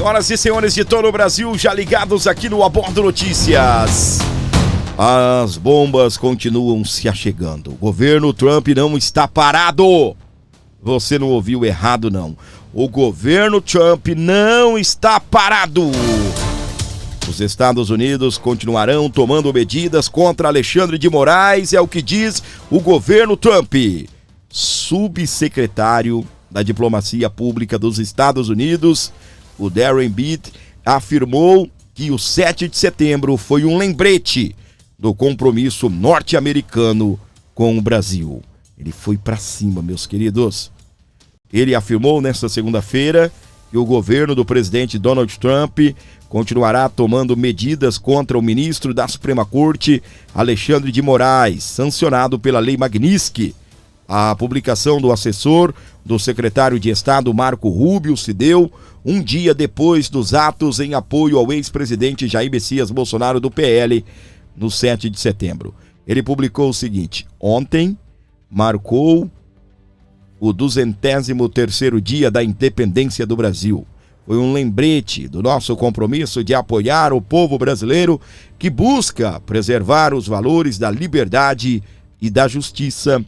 Senhoras e senhores de todo o Brasil, já ligados aqui no Abordo Notícias. As bombas continuam se achegando. O governo Trump não está parado. Você não ouviu errado, não. O governo Trump não está parado. Os Estados Unidos continuarão tomando medidas contra Alexandre de Moraes, é o que diz o governo Trump. Subsecretário da Diplomacia Pública dos Estados Unidos, o Darren Beattie, afirmou que o 7 de setembro foi um lembrete do compromisso norte-americano com o Brasil. Ele foi para cima, meus queridos. Ele afirmou nesta segunda-feira que o governo do presidente Donald Trump continuará tomando medidas contra o ministro da Suprema Corte, Alexandre de Moraes, sancionado pela Lei Magnitsky. A publicação do assessor do secretário de Estado, Marco Rubio, se deu um dia depois dos atos em apoio ao ex-presidente Jair Messias Bolsonaro do PL, no 7 de setembro. Ele publicou o seguinte: ontem marcou o 203º dia da independência do Brasil. Foi um lembrete do nosso compromisso de apoiar o povo brasileiro que busca preservar os valores da liberdade e da justiça,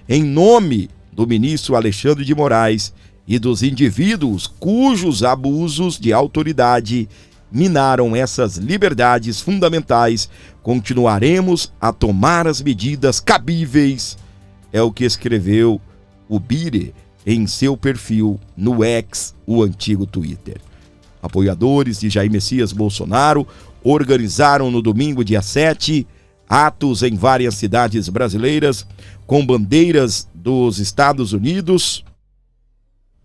em nome do ministro Alexandre de Moraes e dos indivíduos cujos abusos de autoridade minaram essas liberdades fundamentais. Continuaremos a tomar as medidas cabíveis, é o que escreveu o Beattie em seu perfil no X, o antigo Twitter. Apoiadores de Jair Messias Bolsonaro organizaram no domingo, dia 7, atos em várias cidades brasileiras com bandeiras dos Estados Unidos,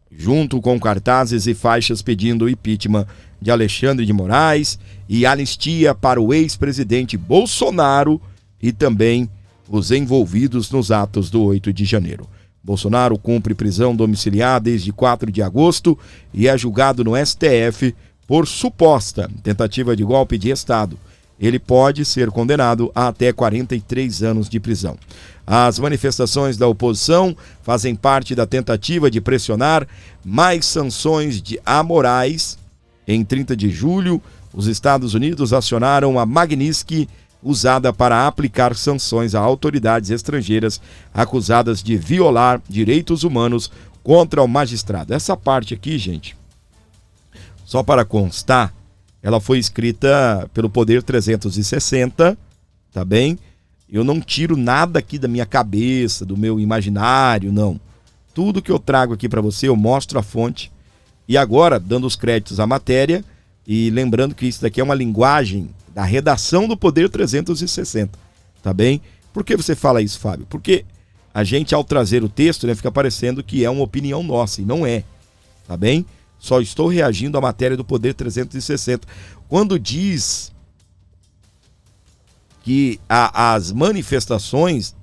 junto com cartazes e faixas pedindo o impeachment de Alexandre de Moraes e anistia para o ex-presidente Bolsonaro e também os envolvidos nos atos do 8 de janeiro. Bolsonaro cumpre prisão domiciliar desde 4 de agosto e é julgado no STF por suposta tentativa de golpe de Estado. Ele pode ser condenado a até 43 anos de prisão. As manifestações da oposição fazem parte da tentativa de pressionar mais sanções a Moraes. Em 30 de julho, os Estados Unidos acionaram a Magnitsky, usada para aplicar sanções a autoridades estrangeiras acusadas de violar direitos humanos contra o magistrado. Essa parte aqui, gente, só para constar, ela foi escrita pelo Poder 360, tá bem? Eu não tiro nada aqui da minha cabeça, do meu imaginário, não. Tudo que eu trago aqui para você, eu mostro a fonte. E agora, dando os créditos à matéria, e lembrando que isso daqui é uma linguagem da redação do Poder 360, tá bem? Por que você fala isso, Fábio? Porque a gente, ao trazer o texto, né, fica parecendo que é uma opinião nossa, e não é, tá bem? Só estou reagindo à matéria do Poder 360. Quando diz que as manifestações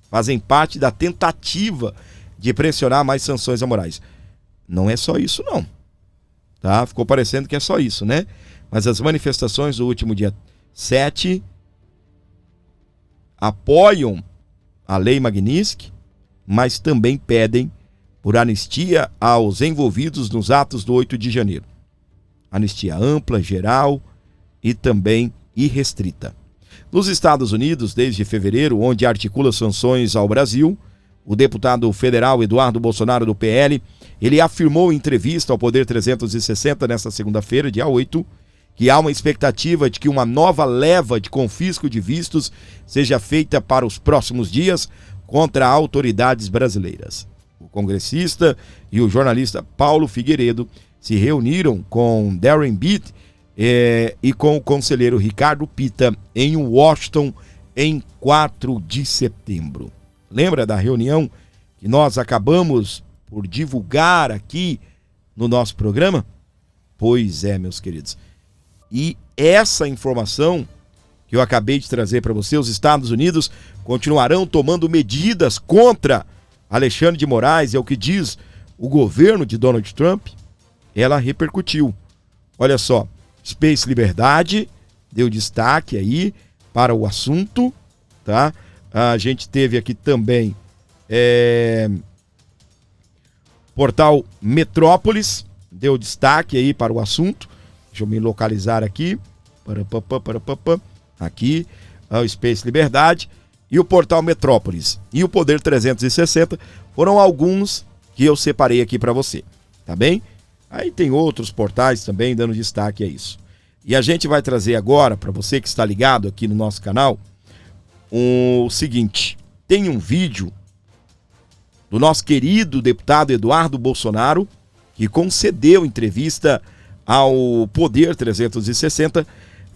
fazem parte da tentativa de pressionar mais sanções a Moraes. Não é só isso, não. Tá? Ficou parecendo que é só isso, né? Mas as manifestações do último dia 7 apoiam a Lei Magnitsky, mas também pedem por anistia aos envolvidos nos atos do 8 de janeiro. Anistia ampla, geral e também irrestrita. Nos Estados Unidos, desde fevereiro, onde articula sanções ao Brasil, o deputado federal Eduardo Bolsonaro, do PL, ele afirmou em entrevista ao Poder 360 nesta segunda-feira, dia 8, que há uma expectativa de que uma nova leva de confisco de vistos seja feita para os próximos dias contra autoridades brasileiras. O congressista e o jornalista Paulo Figueiredo se reuniram com Darren Beattie e com o conselheiro Ricardo Pita em Washington em 4 de setembro. Lembra da reunião que nós acabamos por divulgar aqui no nosso programa? Pois é, meus queridos. E essa informação que eu acabei de trazer para você, os Estados Unidos continuarão tomando medidas contra Alexandre de Moraes, é o que diz o governo de Donald Trump. Ela repercutiu. Olha só, Space Liberdade deu destaque aí para o assunto, tá? A gente teve aqui também portal Metrópolis, deu destaque aí para o assunto. Deixa eu me localizar aqui. Aqui, o Space Liberdade e o Portal Metrópolis e o Poder 360 foram alguns que eu separei aqui para você, tá bem? Aí tem outros portais também dando destaque a isso. E a gente vai trazer agora, para você que está ligado aqui no nosso canal, o seguinte: tem um vídeo do nosso querido deputado Eduardo Bolsonaro, que concedeu entrevista ao Poder 360,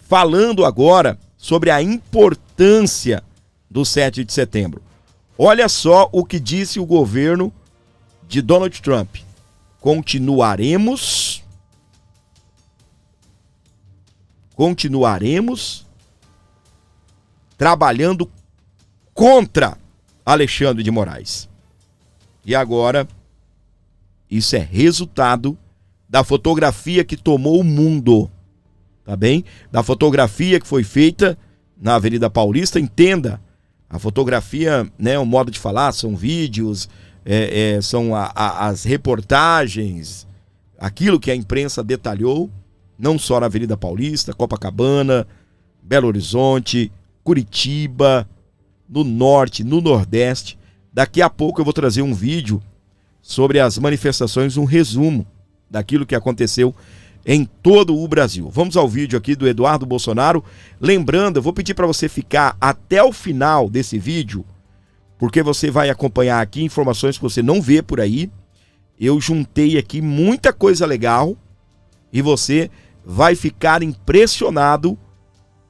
falando agora sobre a importância do 7 de setembro. Olha só o que disse o governo de Donald Trump. Continuaremos trabalhando contra Alexandre de Moraes. E agora, isso é resultado da fotografia que tomou o mundo, tá bem? Da fotografia que foi feita na Avenida Paulista. Entenda, a fotografia, né, o modo de falar, são vídeos, são as reportagens, aquilo que a imprensa detalhou, não só na Avenida Paulista, Copacabana, Belo Horizonte, Curitiba, no Norte, no Nordeste. Daqui a pouco eu vou trazer um vídeo sobre as manifestações, um resumo daquilo que aconteceu em todo o Brasil. Vamos ao vídeo aqui do Eduardo Bolsonaro. Lembrando, eu vou pedir para você ficar até o final desse vídeo, porque você vai acompanhar aqui informações que você não vê por aí. Eu juntei aqui muita coisa legal e você vai ficar impressionado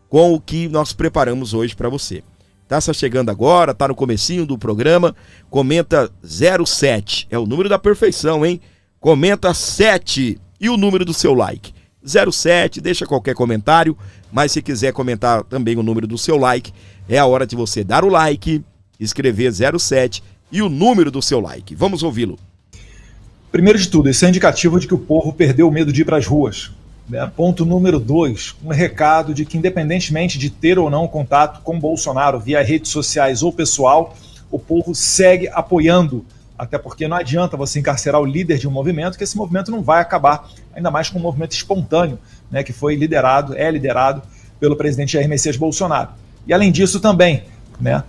com o que nós preparamos hoje para você. Tá chegando agora, tá no comecinho do programa, comenta 07, é o número da perfeição, hein? Comenta 7 e o número do seu like. 07, deixa qualquer comentário, mas se quiser comentar também o número do seu like, é a hora de você dar o like, escrever 07 e o número do seu like. Vamos ouvi-lo. Primeiro de tudo, isso é indicativo de que o povo perdeu o medo de ir para as ruas. Ponto número 2, um recado de que, independentemente de ter ou não contato com Bolsonaro via redes sociais ou pessoal, o povo segue apoiando, até porque não adianta você encarcerar o líder de um movimento, que esse movimento não vai acabar, ainda mais com um movimento espontâneo, né, que foi liderado pelo presidente Jair Messias Bolsonaro. E além disso também, né,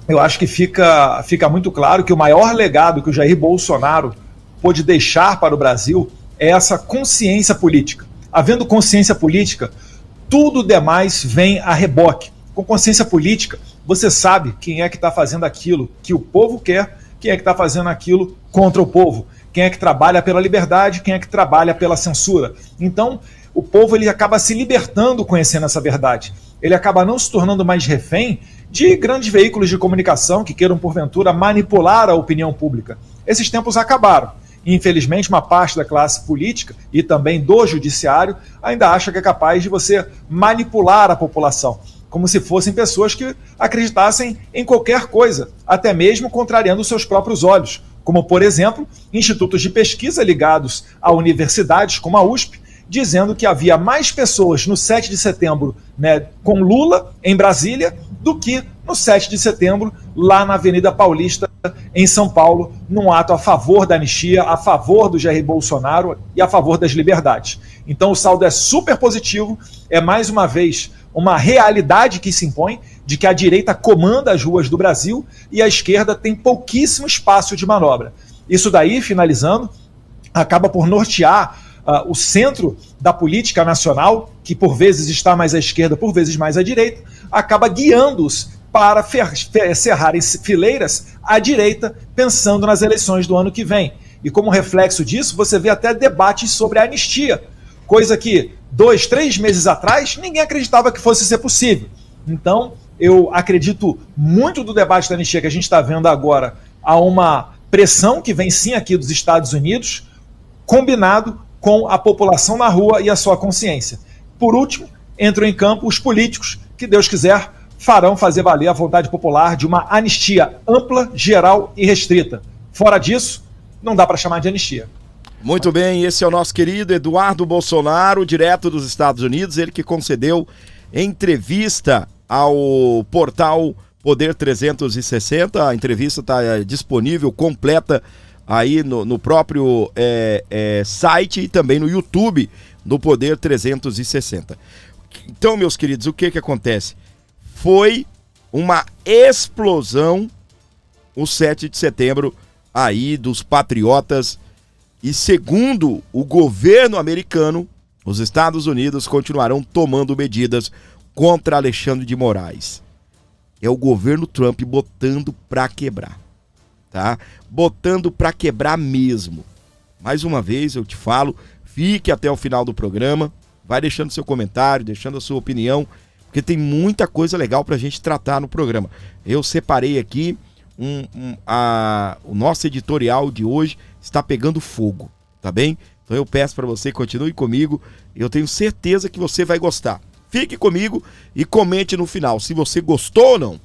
eu acho que fica muito claro que o maior legado que o Jair Bolsonaro pôde deixar para o Brasil é essa consciência política. Havendo consciência política, tudo demais vem a reboque. Com consciência política, você sabe quem é que está fazendo aquilo que o povo quer, quem é que está fazendo aquilo contra o povo, quem é que trabalha pela liberdade, quem é que trabalha pela censura. Então, o povo ele acaba se libertando conhecendo essa verdade. Ele acaba não se tornando mais refém de grandes veículos de comunicação que queiram, porventura, manipular a opinião pública. Esses tempos acabaram. Infelizmente, uma parte da classe política e também do judiciário ainda acha que é capaz de você manipular a população, como se fossem pessoas que acreditassem em qualquer coisa, até mesmo contrariando seus próprios olhos, como, por exemplo, institutos de pesquisa ligados a universidades como a USP, dizendo que havia mais pessoas no 7 de setembro, né, com Lula em Brasília do que no 7 de setembro lá na Avenida Paulista em São Paulo, num ato a favor da anistia, a favor do Jair Bolsonaro e a favor das liberdades. Então o saldo é super positivo, é mais uma vez uma realidade que se impõe de que a direita comanda as ruas do Brasil e a esquerda tem pouquíssimo espaço de manobra. Isso daí, finalizando, acaba por nortear o centro da política nacional, que por vezes está mais à esquerda, por vezes mais à direita, acaba guiando-os para cerrarem fileiras à direita, pensando nas eleições do ano que vem. E como reflexo disso, você vê até debates sobre a anistia, coisa que 2, 3 meses atrás ninguém acreditava que fosse ser possível. Então, eu acredito muito do debate da anistia que a gente está vendo agora a uma pressão que vem sim aqui dos Estados Unidos, combinado com a população na rua e a sua consciência. Por último, entram em campo os políticos que, Deus quiser, farão fazer valer a vontade popular de uma anistia ampla, geral e restrita. Fora disso, não dá para chamar de anistia. Muito bem, esse é o nosso querido Eduardo Bolsonaro, direto dos Estados Unidos, ele que concedeu entrevista ao portal Poder 360, a entrevista está disponível, completa, aí no próprio site e também no YouTube do Poder 360. Então, meus queridos, o que acontece? Foi uma explosão o 7 de setembro aí dos patriotas, e segundo o governo americano, os Estados Unidos continuarão tomando medidas contra Alexandre de Moraes. É o governo Trump botando pra quebrar, tá? Botando pra quebrar mesmo. Mais uma vez eu te falo, fique até o final do programa, vai deixando seu comentário, deixando a sua opinião, porque tem muita coisa legal pra gente tratar no programa. Eu separei aqui o nosso editorial de hoje está pegando fogo, tá bem? Então eu peço para você, continue comigo, eu tenho certeza que você vai gostar. Fique comigo e comente no final se você gostou ou não,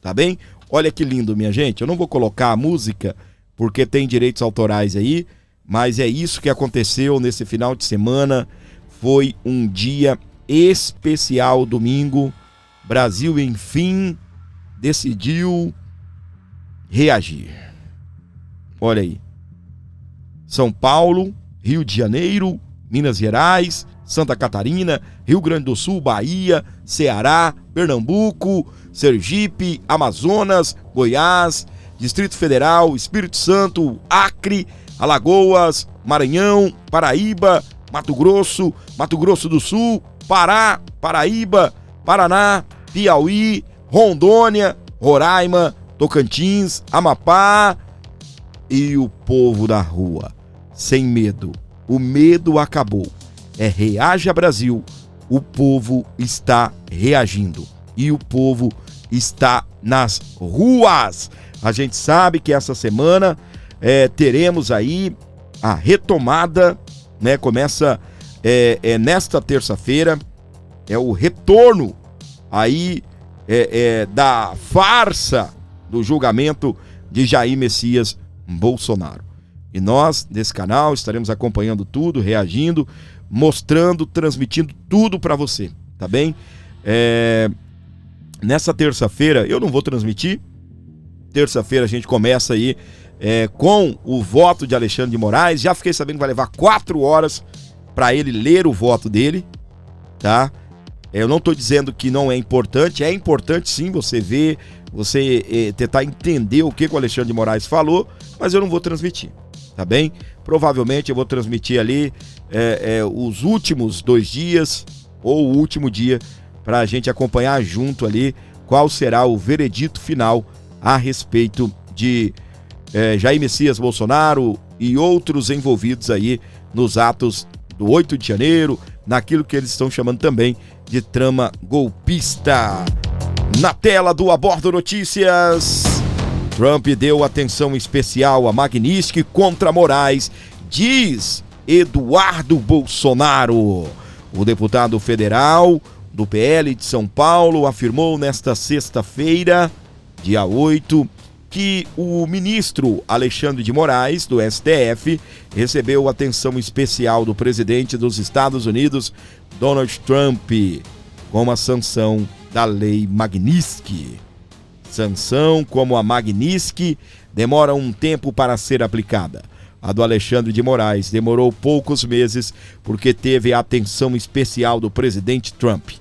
tá bem? Olha que lindo, minha gente, eu não vou colocar a música porque tem direitos autorais aí, mas é isso que aconteceu nesse final de semana. Foi um dia especial, domingo. Brasil, enfim, decidiu reagir. Olha aí. São Paulo, Rio de Janeiro, Minas Gerais, Santa Catarina, Rio Grande do Sul, Bahia, Ceará, Pernambuco, Sergipe, Amazonas, Goiás, Distrito Federal, Espírito Santo, Acre, Alagoas, Maranhão, Paraíba, Mato Grosso do Sul, Pará, Paraíba, Paraná, Piauí, Rondônia, Roraima, Tocantins, Amapá e o povo da rua, sem medo. O medo acabou. Reaja Brasil. O povo está reagindo e o povo está nas ruas. A gente sabe que essa semana teremos aí a retomada, né? Começa nesta terça-feira, o retorno aí da farsa do julgamento de Jair Messias Bolsonaro. E nós, nesse canal, estaremos acompanhando tudo, reagindo, mostrando, transmitindo tudo para você, tá bem? Nessa terça-feira, eu não vou transmitir. Terça-feira a gente começa aí com o voto de Alexandre de Moraes. Já fiquei sabendo que vai levar 4 horas para ele ler o voto dele, tá? Eu não estou dizendo que não é importante sim você ver, você tentar entender o que o Alexandre de Moraes falou, mas eu não vou transmitir, tá bem? Provavelmente eu vou transmitir ali os últimos 2 dias ou o último dia para a gente acompanhar junto ali qual será o veredito final a respeito de Jair Messias Bolsonaro e outros envolvidos aí nos atos do 8 de janeiro, naquilo que eles estão chamando também de trama golpista. Na tela do Abordo Notícias, Trump deu atenção especial a Magnitsky contra Moraes, diz Eduardo Bolsonaro. O deputado federal do PL de São Paulo afirmou nesta sexta-feira, dia 8, que o ministro Alexandre de Moraes, do STF, recebeu atenção especial do presidente dos Estados Unidos, Donald Trump, com a sanção da lei Magnitsky. Sanção como a Magnitsky demora um tempo para ser aplicada. A do Alexandre de Moraes demorou poucos meses porque teve a atenção especial do presidente Trump.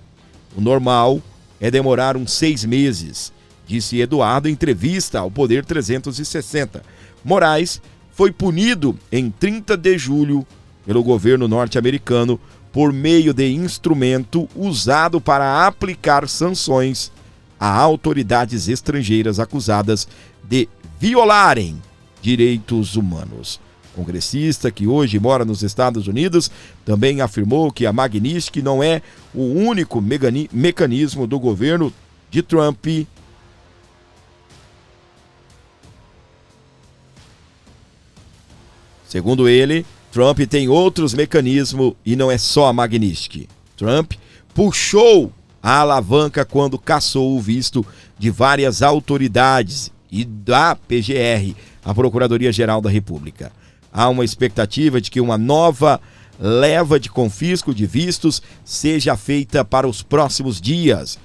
O normal é demorar uns 6 meses, disse Eduardo em entrevista ao Poder 360. Moraes foi punido em 30 de julho pelo governo norte-americano por meio de instrumento usado para aplicar sanções a autoridades estrangeiras acusadas de violarem direitos humanos. O congressista, que hoje mora nos Estados Unidos, também afirmou que a Magnitsky não é o único mecanismo do governo de Trump. Segundo ele, Trump tem outros mecanismos e não é só a Magnitsky. Trump puxou a alavanca quando cassou o visto de várias autoridades e da PGR, a Procuradoria-Geral da República. Há uma expectativa de que uma nova leva de confisco de vistos seja feita para os próximos dias.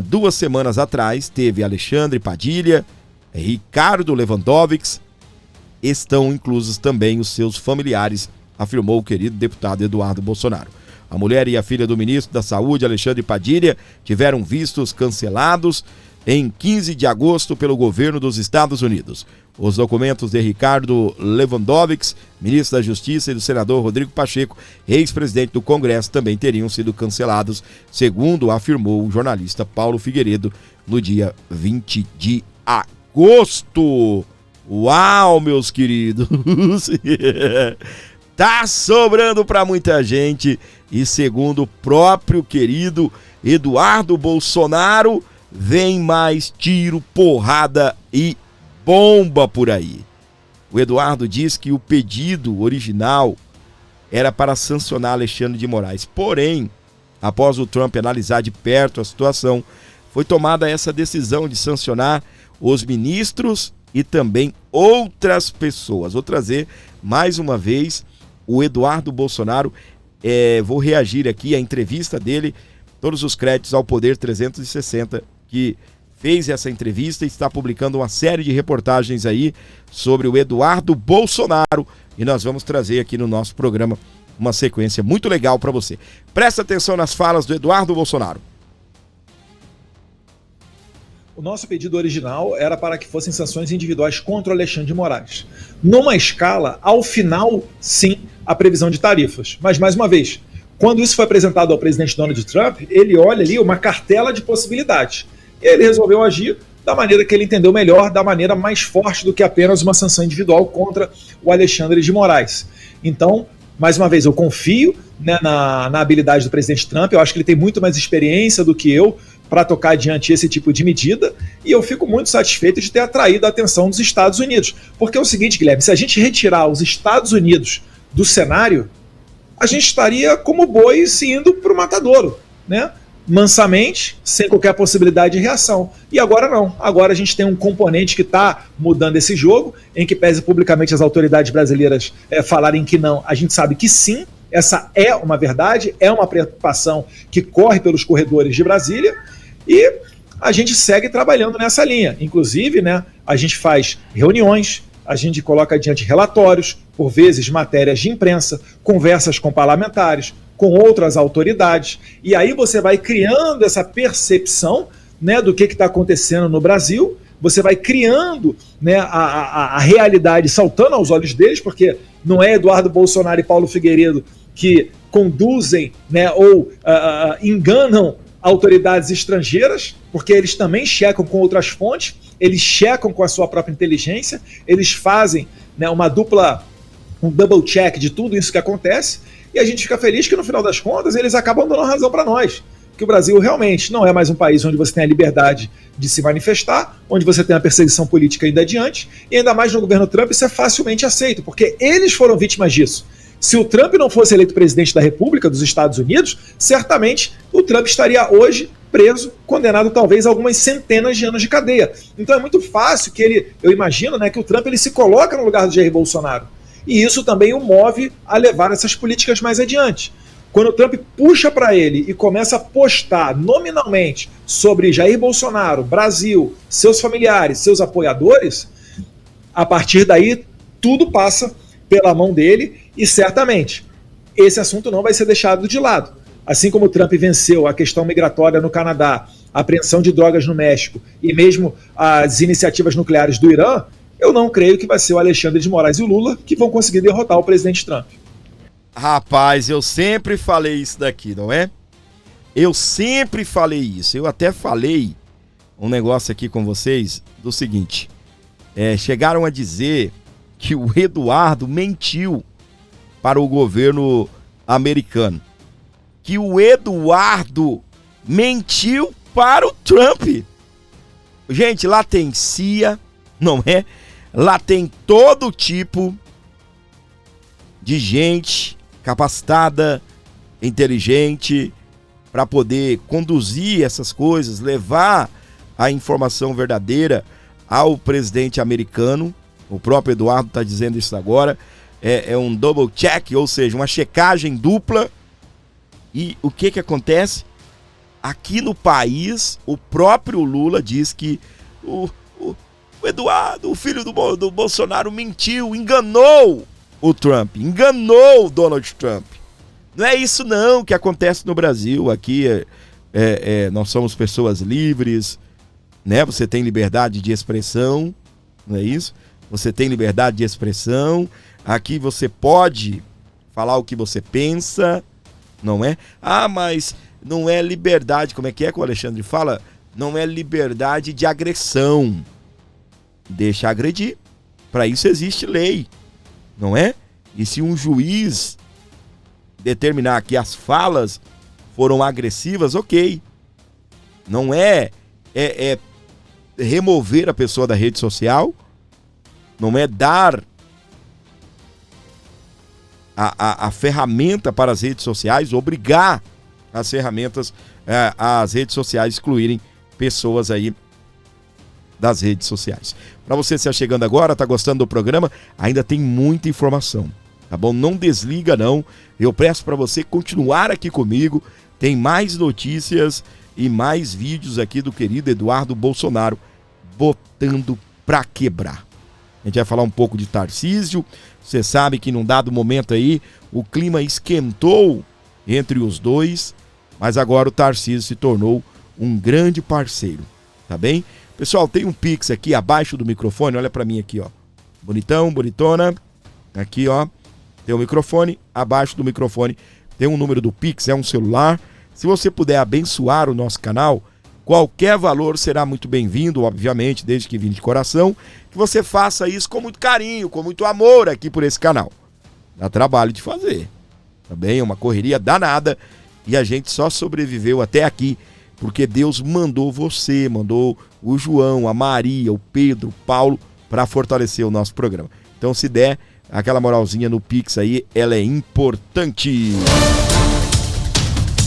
2 semanas atrás, teve Alexandre Padilha, Ricardo Lewandowski, estão inclusos também os seus familiares, afirmou o querido deputado Eduardo Bolsonaro. A mulher e a filha do ministro da Saúde, Alexandre Padilha, tiveram vistos cancelados em 15 de agosto pelo governo dos Estados Unidos. Os documentos de Ricardo Lewandowski, ministro da Justiça, e do senador Rodrigo Pacheco, ex-presidente do Congresso, também teriam sido cancelados, segundo afirmou o jornalista Paulo Figueiredo no dia 20 de agosto. Uau, meus queridos! Tá sobrando para muita gente e, segundo o próprio querido Eduardo Bolsonaro, vem mais tiro, porrada e bomba por aí. O Eduardo diz que o pedido original era para sancionar Alexandre de Moraes. Porém, após o Trump analisar de perto a situação, foi tomada essa decisão de sancionar os ministros e também outras pessoas. Vou trazer mais uma vez o Eduardo Bolsonaro. Vou reagir aqui à entrevista dele, todos os créditos ao Poder 360, que fez essa entrevista e está publicando uma série de reportagens aí sobre o Eduardo Bolsonaro, e nós vamos trazer aqui no nosso programa uma sequência muito legal para você. Presta atenção nas falas do Eduardo Bolsonaro. O nosso pedido original era para que fossem sanções individuais contra o Alexandre de Moraes. Numa escala, ao final, sim, a previsão de tarifas. Mas, mais uma vez, quando isso foi apresentado ao presidente Donald Trump, ele olha ali uma cartela de possibilidades. E ele resolveu agir da maneira que ele entendeu melhor, da maneira mais forte do que apenas uma sanção individual contra o Alexandre de Moraes. Então, mais uma vez, eu confio, né, na habilidade do presidente Trump. Eu acho que ele tem muito mais experiência do que eu para tocar adiante esse tipo de medida, e eu fico muito satisfeito de ter atraído a atenção dos Estados Unidos. Porque é o seguinte, Guilherme, se a gente retirar os Estados Unidos do cenário, a gente estaria como bois indo para o matadouro, né? Mansamente, sem qualquer possibilidade de reação. E agora não. Agora a gente tem um componente que está mudando esse jogo, em que pese publicamente as autoridades brasileiras falarem que não, a gente sabe que sim, essa é uma verdade, é uma preocupação que corre pelos corredores de Brasília, e a gente segue trabalhando nessa linha. Inclusive, né, a gente faz reuniões, a gente coloca adiante relatórios, por vezes matérias de imprensa, conversas com parlamentares, com outras autoridades, e aí você vai criando essa percepção, né, do que está acontecendo no Brasil, você vai criando, né, a realidade saltando aos olhos deles, porque não é Eduardo Bolsonaro e Paulo Figueiredo que conduzem, né, ou enganam autoridades estrangeiras, porque eles também checam com outras fontes, eles checam com a sua própria inteligência, eles fazem, né, um double check de tudo isso que acontece, e a gente fica feliz que no final das contas eles acabam dando razão para nós, que o Brasil realmente não é mais um país onde você tem a liberdade de se manifestar, onde você tem a perseguição política ainda adiante, e ainda mais no governo Trump isso é facilmente aceito, porque eles foram vítimas disso. Se o Trump não fosse eleito presidente da República dos Estados Unidos, certamente o Trump estaria hoje preso, condenado talvez a algumas centenas de anos de cadeia. Então é muito fácil que eu imagino, né, que o Trump ele se coloca no lugar do Jair Bolsonaro. E isso também o move a levar essas políticas mais adiante. Quando o Trump puxa para ele e começa a postar nominalmente sobre Jair Bolsonaro, Brasil, seus familiares, seus apoiadores, a partir daí tudo passa pela mão dele, e certamente esse assunto não vai ser deixado de lado. Assim como o Trump venceu a questão migratória no Canadá, a apreensão de drogas no México e mesmo as iniciativas nucleares do Irã, eu não creio que vai ser o Alexandre de Moraes e o Lula que vão conseguir derrotar o presidente Trump. Rapaz, eu sempre falei isso daqui, não é? Eu sempre falei isso. Eu até falei um negócio aqui com vocês do seguinte. Chegaram a dizer que o Eduardo mentiu para o governo americano. Que o Eduardo mentiu para o Trump. Gente, lá tem CIA, não é? Lá tem todo tipo de gente capacitada, inteligente, para poder conduzir essas coisas, levar a informação verdadeira ao presidente americano. O próprio Eduardo está dizendo isso agora. É um double check, ou seja, uma checagem dupla. E o que acontece? Aqui no país, o próprio Lula diz que o o Eduardo, o filho do Bolsonaro, mentiu, enganou o Trump, enganou o Donald Trump. Não é isso não que acontece no Brasil. Aqui nós somos pessoas livres, né? Você tem liberdade de expressão, não é isso? Você tem liberdade de expressão. Aqui você pode falar o que você pensa, não é? Ah, mas não é liberdade, como é que o Alexandre fala? Não é liberdade de agressão. Deixa agredir. Para isso existe lei, não é? E se um juiz determinar que as falas foram agressivas, ok. Não é remover a pessoa da rede social, não é dar a ferramenta para as redes sociais, obrigar as ferramentas, as redes sociais excluírem pessoas aí das redes sociais. Para você se chegando agora, tá gostando do programa, ainda tem muita informação, tá bom? Não desliga não, eu peço para você continuar aqui comigo, tem mais notícias e mais vídeos aqui do querido Eduardo Bolsonaro botando pra quebrar. A gente vai falar um pouco de Tarcísio. Você sabe que num dado momento aí o clima esquentou entre os dois, mas agora o Tarcísio se tornou um grande parceiro, tá bem? Pessoal, tem um Pix aqui abaixo do microfone, olha pra mim aqui, ó. Bonitão, bonitona. Aqui, ó. Tem um microfone, abaixo do microfone tem um número do Pix, é um celular. Se você puder abençoar o nosso canal, qualquer valor será muito bem-vindo, obviamente, desde que vim de coração, que você faça isso com muito carinho, com muito amor aqui por esse canal. Dá trabalho de fazer, tá bem? É uma correria danada e a gente só sobreviveu até aqui porque Deus mandou você, mandou o João, a Maria, o Pedro, o Paulo para fortalecer o nosso programa. Então, se der aquela moralzinha no Pix aí, ela é importante.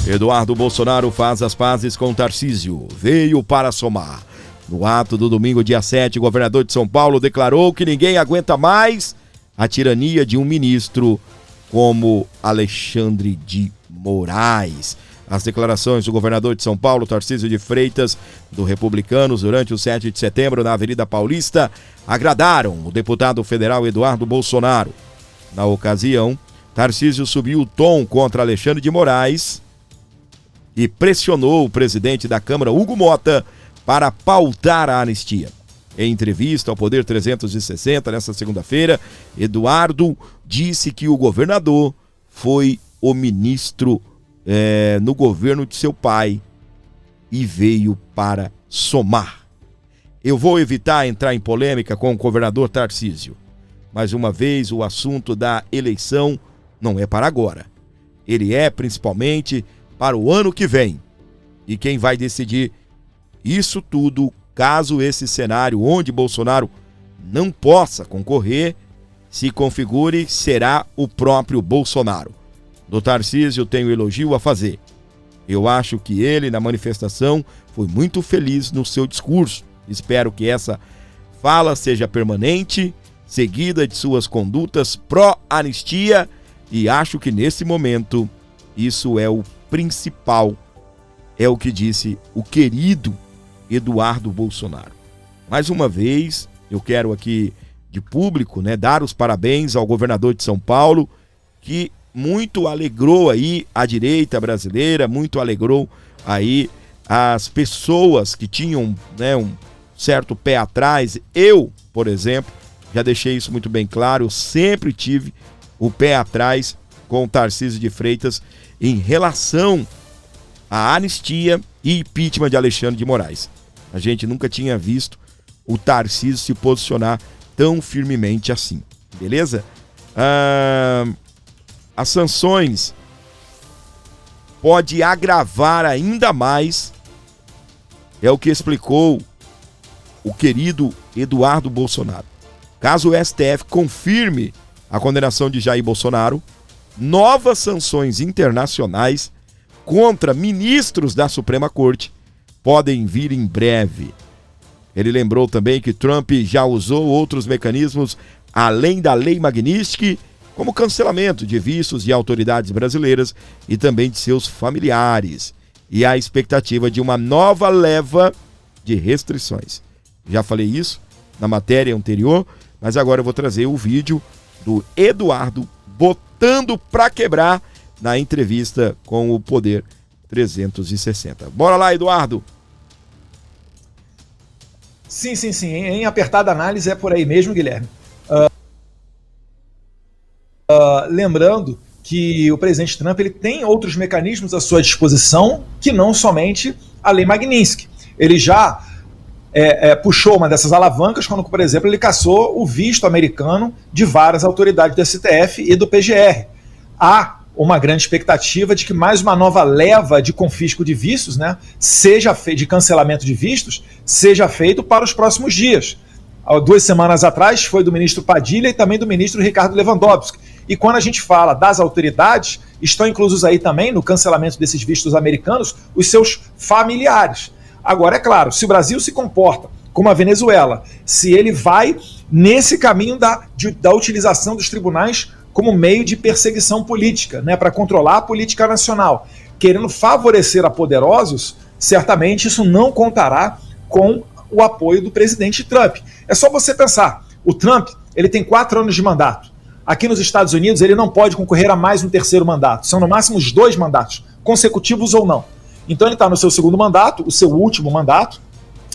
Eduardo Bolsonaro faz as pazes com Tarcísio, veio para somar. No ato do domingo, dia 7, o governador de São Paulo declarou que ninguém aguenta mais a tirania de um ministro como Alexandre de Moraes. As declarações do governador de São Paulo, Tarcísio de Freitas, do Republicanos, durante o 7 de setembro na Avenida Paulista, agradaram o deputado federal Eduardo Bolsonaro. Na ocasião, Tarcísio subiu o tom contra Alexandre de Moraes e pressionou o presidente da Câmara, Hugo Mota, para pautar a anistia. Em entrevista ao Poder 360, nesta segunda-feira, Eduardo disse que o governador foi o ministro no governo de seu pai e veio para somar. Eu vou evitar entrar em polêmica com o governador Tarcísio. Mais uma vez, o assunto da eleição não é para agora. Ele é principalmente para o ano que vem. E quem vai decidir isso tudo, caso esse cenário onde Bolsonaro não possa concorrer se configure, será o próprio Bolsonaro. Do Tarcísio tenho elogio a fazer. Eu acho que ele, na manifestação, foi muito feliz no seu discurso. Espero que essa fala seja permanente, seguida de suas condutas pró-anistia, e acho que nesse momento isso é o principal, é o que disse o querido Eduardo Bolsonaro. Mais uma vez, eu quero aqui de público, dar os parabéns ao governador de São Paulo, que muito alegrou aí a direita brasileira, muito alegrou aí as pessoas que tinham um certo pé atrás. Eu, por exemplo, já deixei isso muito bem claro, eu sempre tive o pé atrás com o Tarcísio de Freitas em relação à anistia e impeachment de Alexandre de Moraes. A gente nunca tinha visto o Tarcísio se posicionar tão firmemente assim, beleza? As sanções pode agravar ainda mais, é o que explicou o querido Eduardo Bolsonaro. Caso o STF confirme a condenação de Jair Bolsonaro, novas sanções internacionais contra ministros da Suprema Corte podem vir em breve. Ele lembrou também que Trump já usou outros mecanismos além da Lei Magnitsky, como cancelamento de vistos de autoridades brasileiras e também de seus familiares, e a expectativa de uma nova leva de restrições. Já falei isso, na matéria anterior, mas agora eu vou trazer o vídeo do Eduardo botando pra quebrar na entrevista com o Poder 360. Bora lá, Eduardo! Sim. Em apertada análise é por aí mesmo, Guilherme. Lembrando que o presidente Trump ele tem outros mecanismos à sua disposição que não somente a lei Magnitsky. Ele já puxou uma dessas alavancas quando, por exemplo, ele cassou o visto americano de várias autoridades do STF e do PGR. Há uma grande expectativa de que mais uma nova leva de confisco de vistos, né, de cancelamento de vistos, seja feito para os próximos dias. 2 semanas atrás foi do ministro Padilha e também do ministro Ricardo Lewandowski. E quando a gente fala das autoridades, estão inclusos aí também no cancelamento desses vistos americanos os seus familiares. Agora, é claro, se o Brasil se comporta como a Venezuela, se ele vai nesse caminho da utilização dos tribunais como meio de perseguição política, né, para controlar a política nacional, querendo favorecer a poderosos, certamente isso não contará com o apoio do presidente Trump. É só você pensar, o Trump ele tem 4 anos de mandato. Aqui nos Estados Unidos ele não pode concorrer a mais um 3º mandato, são no máximo os 2 mandatos, consecutivos ou não. Então ele está no seu 2º mandato, o seu último mandato,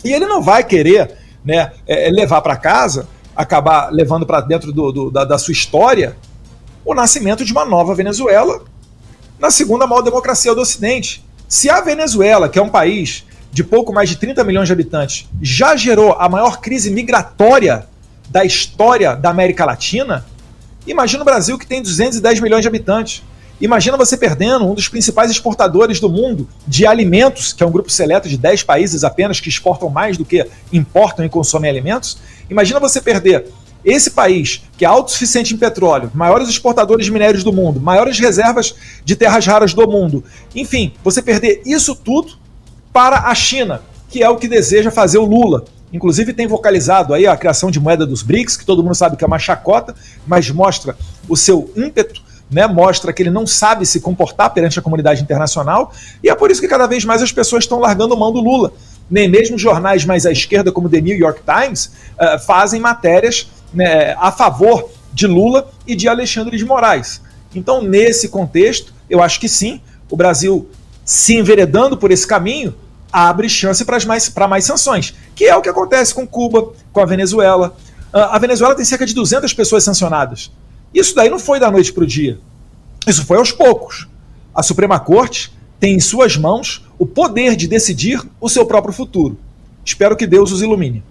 e ele não vai querer, né, levar para casa, acabar levando para dentro da sua história, o nascimento de uma nova Venezuela na segunda maior democracia do Ocidente. Se a Venezuela, que é um país de pouco mais de 30 milhões de habitantes, já gerou a maior crise migratória da história da América Latina, imagina o Brasil, que tem 210 milhões de habitantes. Imagina você perdendo um dos principais exportadores do mundo de alimentos, que é um grupo seleto de 10 países apenas que exportam mais do que importam e consomem alimentos. Imagina você perder esse país, que é autossuficiente em petróleo, maiores exportadores de minérios do mundo, maiores reservas de terras raras do mundo. Enfim, você perder isso tudo para a China, que é o que deseja fazer o Lula. Inclusive tem vocalizado aí a criação de moeda dos BRICS, que todo mundo sabe que é uma chacota, mas mostra o seu ímpeto, né? Mostra que ele não sabe se comportar perante a comunidade internacional, e é por isso que cada vez mais as pessoas estão largando mão do Lula. Nem mesmo jornais mais à esquerda, como The New York Times, fazem matérias, né, a favor de Lula e de Alexandre de Moraes. Então, nesse contexto, eu acho que sim, o Brasil se enveredando por esse caminho, abre chance para mais sanções, que é o que acontece com Cuba, com a Venezuela. A Venezuela tem cerca de 200 pessoas sancionadas. Isso daí não foi da noite para o dia. Isso foi aos poucos. A Suprema Corte tem em suas mãos o poder de decidir o seu próprio futuro. Espero que Deus os ilumine.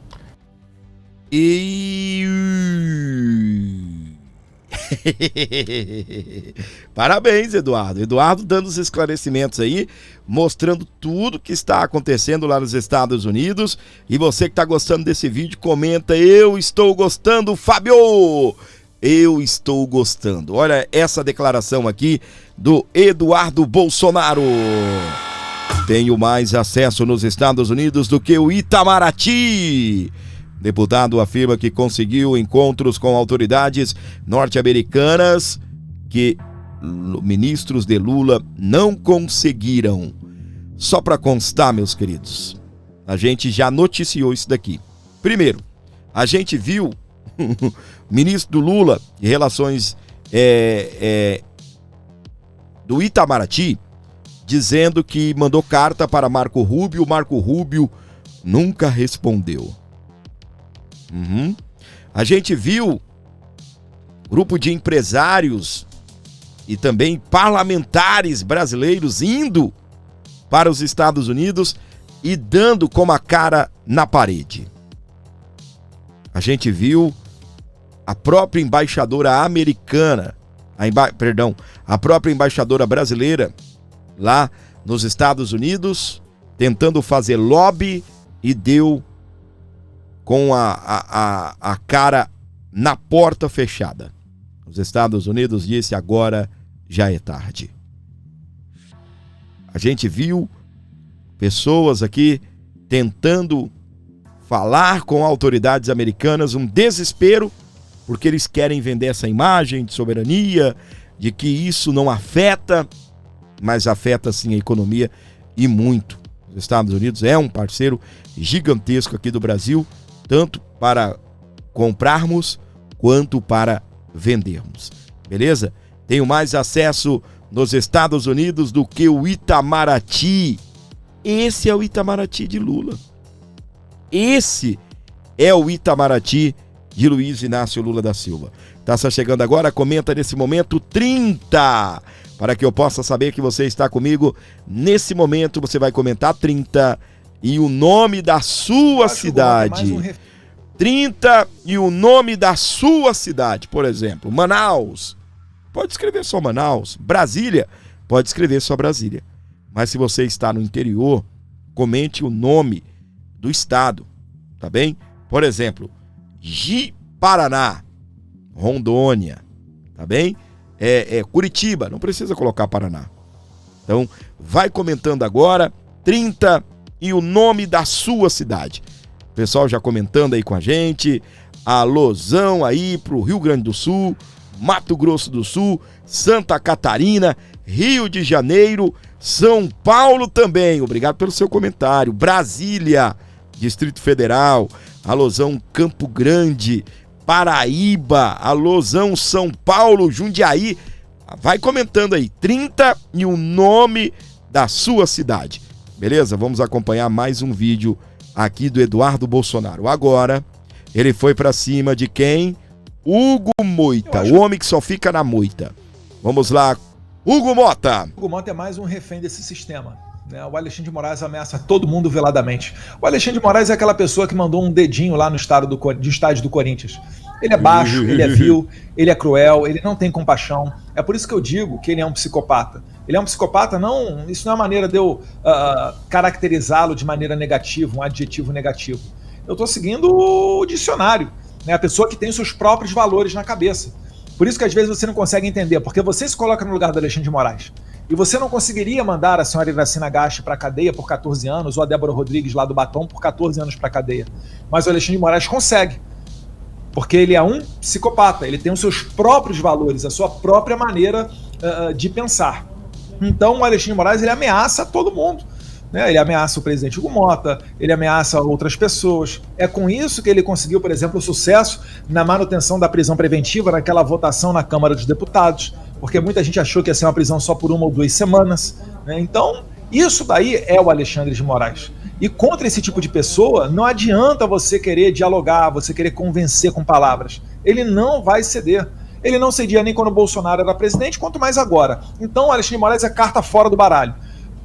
Parabéns, Eduardo. Eduardo dando os esclarecimentos aí, mostrando tudo que está acontecendo lá nos Estados Unidos. E você que está gostando desse vídeo, comenta: eu estou gostando, Fábio! Eu estou gostando. Olha essa declaração aqui do Eduardo Bolsonaro. Tenho mais acesso nos Estados Unidos do que o Itamaraty. Deputado afirma que conseguiu encontros com autoridades norte-americanas que ministros de Lula não conseguiram. Só para constar, meus queridos, a gente já noticiou isso daqui. Primeiro, a gente viu o ministro do Lula de Relações do Itamaraty dizendo que mandou carta para Marco Rubio. O Marco Rubio nunca respondeu. A gente viu grupo de empresários e também parlamentares brasileiros indo para os Estados Unidos e dando com a cara na parede. A gente viu a própria embaixadora americana, a própria embaixadora brasileira lá nos Estados Unidos tentando fazer lobby e deu com a cara na porta fechada. Os Estados Unidos disse: agora já é tarde. A gente viu pessoas aqui tentando falar com autoridades americanas, um desespero, porque eles querem vender essa imagem de soberania, de que isso não afeta, mas afeta sim a economia e muito. Os Estados Unidos é um parceiro gigantesco aqui do Brasil, tanto para comprarmos quanto para vendermos. Beleza? Tenho mais acesso nos Estados Unidos do que o Itamaraty. Esse é o Itamaraty de Lula. Esse é o Itamaraty de Luiz Inácio Lula da Silva. Tá só chegando agora, comenta nesse momento 30, para que eu possa saber que você está comigo. Nesse momento você vai comentar 30 e o nome da sua cidade. 30 e o nome da sua cidade, por exemplo, Manaus. Pode escrever só Manaus. Brasília, pode escrever só Brasília. Mas se você está no interior, comente o nome do estado, tá bem? Por exemplo, Ji-Paraná, Rondônia, tá bem? Curitiba, não precisa colocar Paraná. Então, vai comentando agora, 30 e o nome da sua cidade. Pessoal já comentando aí com a gente, alôzão aí pro Rio Grande do Sul, Mato Grosso do Sul, Santa Catarina, Rio de Janeiro, São Paulo também. Obrigado pelo seu comentário. Brasília, Distrito Federal, alôzão Campo Grande, Paraíba, alôzão São Paulo, Jundiaí. Vai comentando aí, 30 e o nome da sua cidade. Beleza? Vamos acompanhar mais um vídeo aqui do Eduardo Bolsonaro. Agora, ele foi pra cima de quem? Hugo Moita, o homem que só fica na moita. Vamos lá, Hugo Mota. Hugo Mota é mais um refém desse sistema. O Alexandre de Moraes ameaça todo mundo veladamente. O Alexandre de Moraes é aquela pessoa que mandou um dedinho lá no estádio do Corinthians. Ele é baixo, ele é vil, ele é cruel, ele não tem compaixão. É por isso que eu digo que ele é um psicopata. Ele é um psicopata, não, isso não é maneira de eu caracterizá-lo de maneira negativa, um adjetivo negativo. Eu estou seguindo o dicionário, a pessoa que tem os seus próprios valores na cabeça. Por isso que às vezes você não consegue entender, porque você se coloca no lugar do Alexandre de Moraes. E você não conseguiria mandar a senhora Iracina Gashi para a cadeia por 14 anos, ou a Débora Rodrigues lá do Batom por 14 anos para a cadeia. Mas o Alexandre de Moraes consegue. Porque ele é um psicopata, ele tem os seus próprios valores, a sua própria maneira de pensar. Então o Alexandre de Moraes ele ameaça todo mundo. Ele ameaça o presidente Hugo Mota, ele ameaça outras pessoas. É com isso que ele conseguiu, por exemplo, o sucesso na manutenção da prisão preventiva naquela votação na Câmara dos Deputados, porque muita gente achou que ia ser uma prisão só por 1 ou 2 semanas. Então, isso daí é o Alexandre de Moraes. E contra esse tipo de pessoa, não adianta você querer dialogar, você querer convencer com palavras. Ele não vai ceder. Ele não cedia nem quando o Bolsonaro era presidente, quanto mais agora. Então, o Alexandre de Moraes é carta fora do baralho.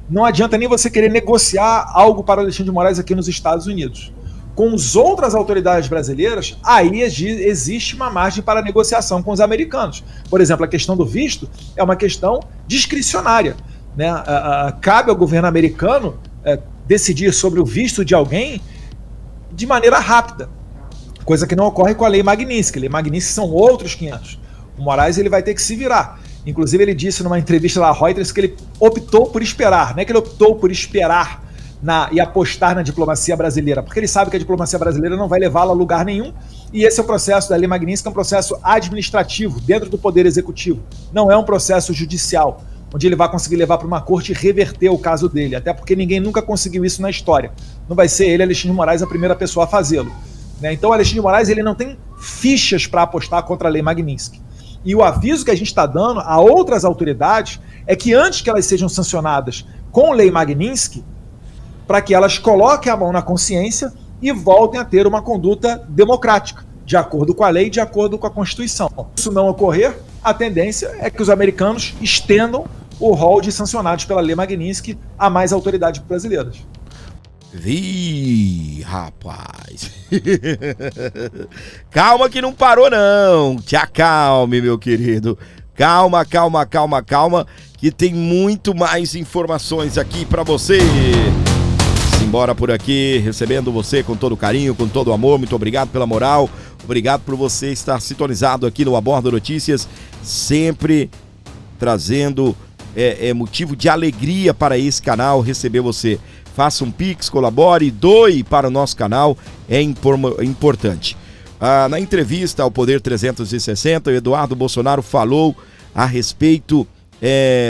Não adianta nem você querer negociar algo para o Alexandre de Moraes aqui nos Estados Unidos. Com as outras autoridades brasileiras, aí existe uma margem para negociação com os americanos. Por exemplo, a questão do visto é uma questão discricionária. Cabe ao governo americano decidir sobre o visto de alguém de maneira rápida, coisa que não ocorre com a Lei Magnitsky. A Lei Magnitsky são outros 500. O Moraes ele vai ter que se virar. Inclusive ele disse numa entrevista lá à Reuters que ele optou por esperar, não é que ele optou por esperar e apostar na diplomacia brasileira, porque ele sabe que a diplomacia brasileira não vai levá-lo a lugar nenhum, e esse é o processo da Lei Magnitsky, é um processo administrativo dentro do Poder Executivo, não é um processo judicial, onde ele vai conseguir levar para uma corte e reverter o caso dele, até porque ninguém nunca conseguiu isso na história. Não vai ser ele, Alexandre de Moraes, a primeira pessoa a fazê-lo. Então o Alexandre de Moraes ele não tem fichas para apostar contra a Lei Magnitsky. E o aviso que a gente está dando a outras autoridades é que antes que elas sejam sancionadas com Lei Magnitsky, para que elas coloquem a mão na consciência e voltem a ter uma conduta democrática, de acordo com a lei, de acordo com a Constituição. Se isso não ocorrer, a tendência é que os americanos estendam o rol de sancionados pela Lei Magnitsky a mais autoridades brasileiras. Rapaz. Calma que não parou não. Te acalme, meu querido. Calma, que tem muito mais informações aqui pra você. Simbora por aqui, recebendo você com todo carinho, com todo amor. Muito obrigado pela moral. Obrigado por você estar sintonizado aqui no Abordo Notícias, sempre trazendo motivo de alegria para esse canal receber você. Faça um Pix, colabore, doe para o nosso canal, é importante. Na entrevista ao Poder 360, o Eduardo Bolsonaro falou a respeito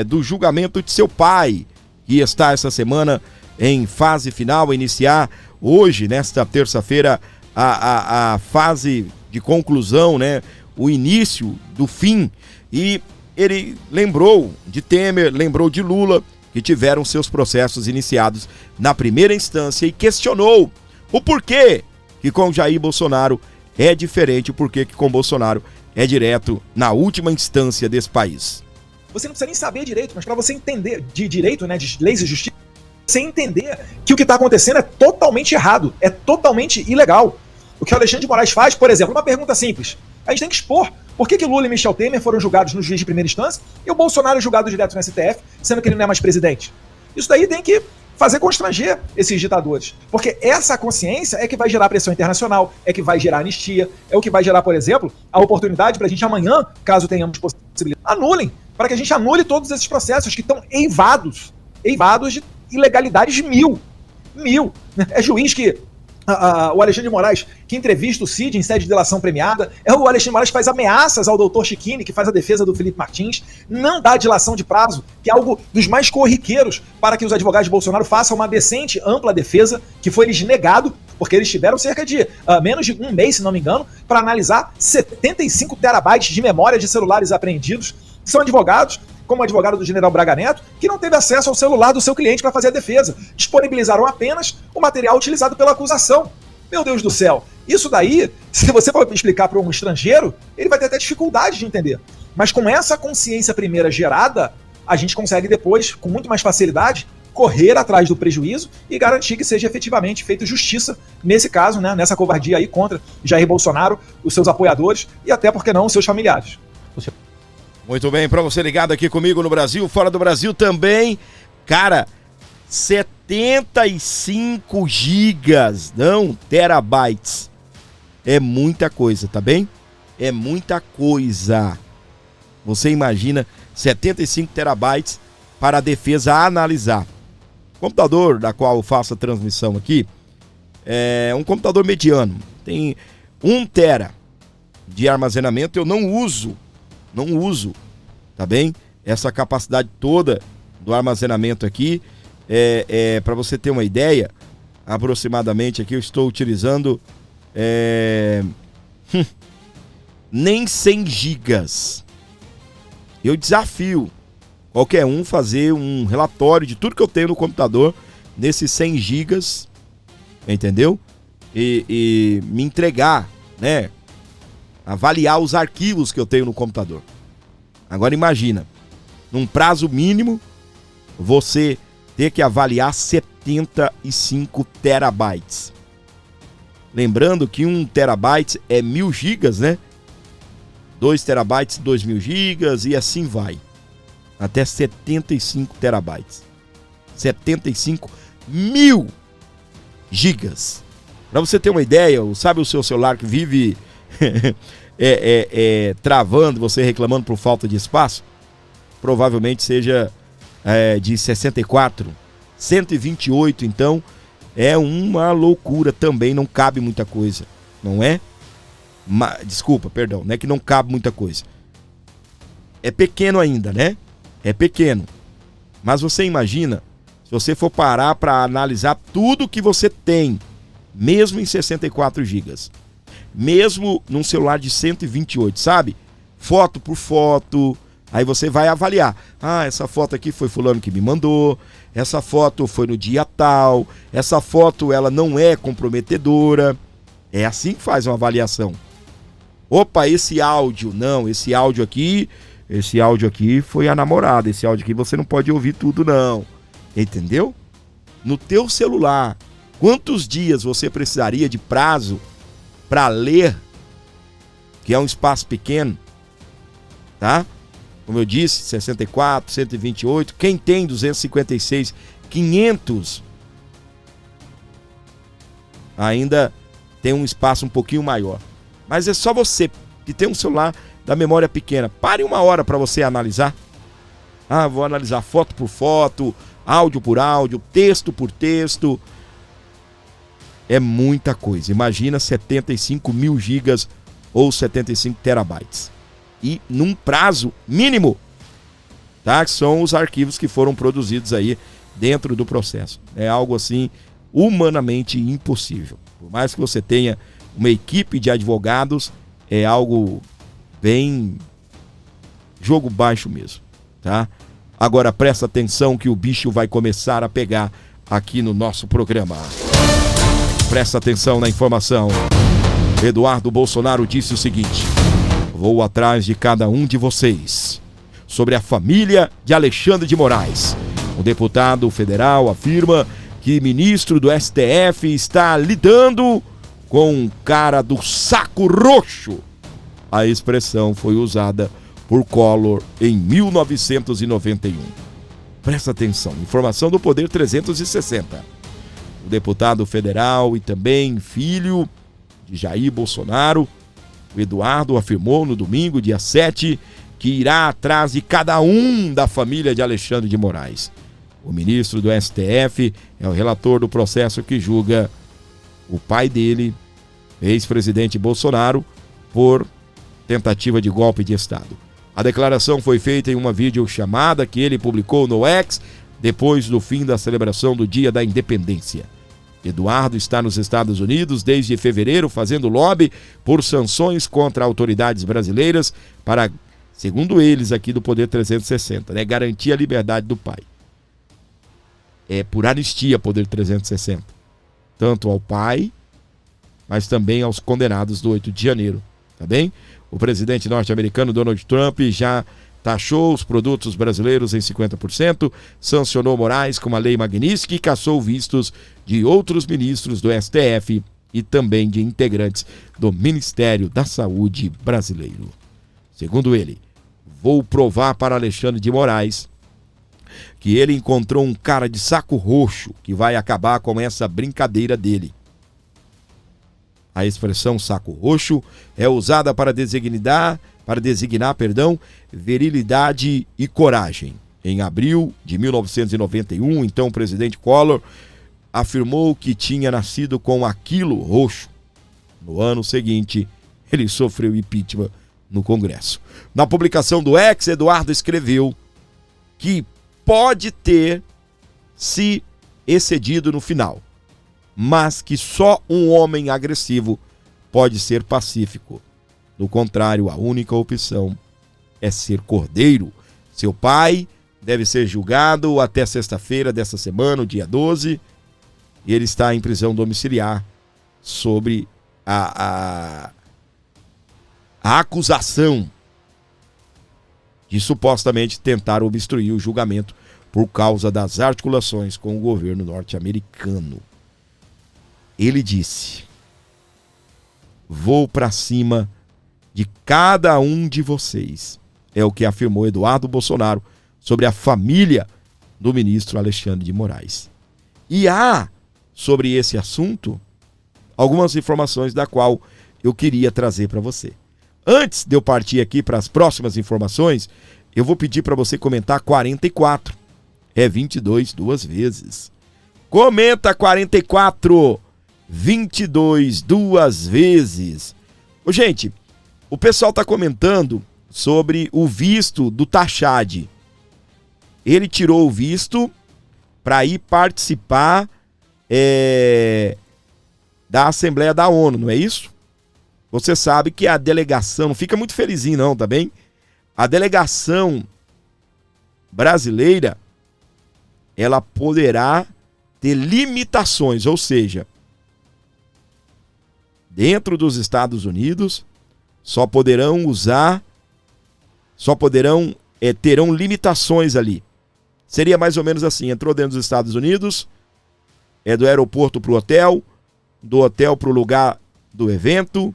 do julgamento de seu pai, que está essa semana em fase final, a iniciar hoje, nesta terça-feira, a fase de conclusão, né? O início do fim. E ele lembrou de Temer, lembrou de Lula, que tiveram seus processos iniciados na primeira instância e questionou o porquê que com Jair Bolsonaro é diferente, o porquê que com Bolsonaro é direto na última instância desse país. Você não precisa nem saber direito, mas para você entender de direito, né, de leis e justiça, você entender que o que está acontecendo é totalmente errado, é totalmente ilegal. O que o Alexandre de Moraes faz, por exemplo, uma pergunta simples. A gente tem que expor por que Lula e Michel Temer foram julgados no juiz de primeira instância e o Bolsonaro é julgado direto no STF, sendo que ele não é mais presidente. Isso daí tem que fazer constranger esses ditadores. Porque essa consciência é que vai gerar pressão internacional, é que vai gerar anistia, é o que vai gerar, por exemplo, a oportunidade para a gente amanhã, caso tenhamos possibilidade, anulem, para que a gente anule todos esses processos que estão eivados de ilegalidades mil. É juiz que o Alexandre de Moraes, que entrevista o Cid em sede de delação premiada, é o Alexandre de Moraes que faz ameaças ao doutor Chiquini, que faz a defesa do Felipe Martins, não dá dilação de prazo, que é algo dos mais corriqueiros para que os advogados de Bolsonaro façam uma decente, ampla defesa, que foi lhes negado, porque eles tiveram cerca de menos de um mês, se não me engano, para analisar 75 terabytes de memória de celulares apreendidos. São advogados, como o advogado do general Braga Neto, que não teve acesso ao celular do seu cliente para fazer a defesa. Disponibilizaram apenas o material utilizado pela acusação. Meu Deus do céu, isso daí, se você for explicar para um estrangeiro, ele vai ter até dificuldade de entender. Mas com essa consciência primeira gerada, a gente consegue depois, com muito mais facilidade, correr atrás do prejuízo e garantir que seja efetivamente feita justiça, nesse caso, né, nessa covardia aí contra Jair Bolsonaro, os seus apoiadores e até, por que não, os seus familiares. Muito bem, para você ligado aqui comigo no Brasil, fora do Brasil também, cara, 75 gigas, não terabytes, é muita coisa, tá bem? É muita coisa. Você imagina 75 terabytes para a defesa analisar. O computador da qual eu faço a transmissão aqui é um computador mediano, tem 1 tera de armazenamento, eu não uso, tá bem? Essa capacidade toda do armazenamento aqui, para você ter uma ideia, aproximadamente aqui eu estou utilizando nem 100 gigas. Eu desafio qualquer um fazer um relatório de tudo que eu tenho no computador nesses 100 gigas, entendeu? E me entregar, né? Avaliar os arquivos que eu tenho no computador. Agora imagina, num prazo mínimo, você ter que avaliar 75 terabytes. Lembrando que 1 terabyte é 1000 gigas, né? 2 terabytes, 2000 gigas e assim vai. Até 75 terabytes. 75 mil gigas. Para você ter uma ideia, sabe o seu celular que vive travando, você reclamando por falta de espaço? Provavelmente seja de 64, 128, então é uma loucura também, não cabe muita coisa, não é? Desculpa, perdão, não é que não cabe muita coisa. É pequeno ainda, né? É pequeno. Mas você imagina, se você for parar para analisar tudo que você tem, mesmo em 64 gigas, mesmo num celular de 128, sabe? Foto por foto, aí você vai avaliar. Ah, essa foto aqui foi fulano que me mandou, essa foto foi no dia tal, essa foto ela não é comprometedora. É assim que faz uma avaliação. Opa, esse áudio, não, esse áudio aqui foi a namorada, esse áudio aqui você não pode ouvir tudo não. Entendeu? No teu celular, quantos dias você precisaria de prazo para ler, que é um espaço pequeno, tá? Como eu disse, 64, 128, quem tem 256, 500, ainda tem um espaço um pouquinho maior. Mas é só você que tem um celular da memória pequena. Pare uma hora para você analisar. Ah, vou analisar foto por foto, áudio por áudio, texto por texto. É muita coisa. Imagina 75 mil gigas ou 75 terabytes. E num prazo mínimo, tá? Que são os arquivos que foram produzidos aí dentro do processo. É algo assim humanamente impossível. Por mais que você tenha uma equipe de advogados, é algo bem jogo baixo mesmo, tá? Agora presta atenção que o bicho vai começar a pegar aqui no nosso programa. Presta atenção na informação. Eduardo Bolsonaro disse o seguinte: vou atrás de cada um de vocês. Sobre a família de Alexandre de Moraes. O deputado federal afirma que ministro do STF está lidando com um cara do saco roxo. A expressão foi usada por Collor em 1991. Presta atenção, informação do Poder 360. O deputado federal e também filho de Jair Bolsonaro, o Eduardo, afirmou no domingo, dia 7, que irá atrás de cada um da família de Alexandre de Moraes. O ministro do STF é o relator do processo que julga o pai dele, ex-presidente Bolsonaro, por tentativa de golpe de Estado. A declaração foi feita em uma videochamada que ele publicou no X depois do fim da celebração do Dia da Independência. Eduardo está nos Estados Unidos desde fevereiro fazendo lobby por sanções contra autoridades brasileiras para, segundo eles aqui do Poder 360, né, garantir a liberdade do pai. É por anistia Poder 360, tanto ao pai, mas também aos condenados do 8 de janeiro, tá bem? O presidente norte-americano Donald Trump já taxou os produtos brasileiros em 50%, sancionou Moraes com uma lei Magnitsky e cassou vistos de outros ministros do STF e também de integrantes do Ministério da Saúde brasileiro. Segundo ele, vou provar para Alexandre de Moraes que ele encontrou um cara de saco roxo que vai acabar com essa brincadeira dele. A expressão saco roxo é usada para designar, virilidade e coragem. Em abril de 1991, então o presidente Collor afirmou que tinha nascido com aquilo roxo. No ano seguinte, ele sofreu impeachment no Congresso. Na publicação do X, Eduardo escreveu que pode ter se excedido no final, mas que só um homem agressivo pode ser pacífico. Do contrário, a única opção é ser cordeiro. Seu pai deve ser julgado até sexta-feira dessa semana, dia 12, e ele está em prisão domiciliar sobre a acusação de supostamente tentar obstruir o julgamento por causa das articulações com o governo norte-americano. Ele disse: vou para cima de cada um de vocês. É o que afirmou Eduardo Bolsonaro sobre a família do ministro Alexandre de Moraes. E há, sobre esse assunto, algumas informações da qual eu queria trazer para você. Antes de eu partir aqui para as próximas informações, eu vou pedir para você comentar 44. É 22 duas vezes. Comenta 44, 22 duas vezes. Ô, gente, o pessoal está comentando sobre o visto do Tachad. Ele tirou o visto para ir participar da Assembleia da ONU, não é isso? Você sabe que a delegação, não fica muito felizinho não, tá bem? A delegação brasileira, ela poderá ter limitações, ou seja, dentro dos Estados Unidos, terão limitações ali. Seria mais ou menos assim: entrou dentro dos Estados Unidos, do aeroporto para o hotel, do hotel para o lugar do evento,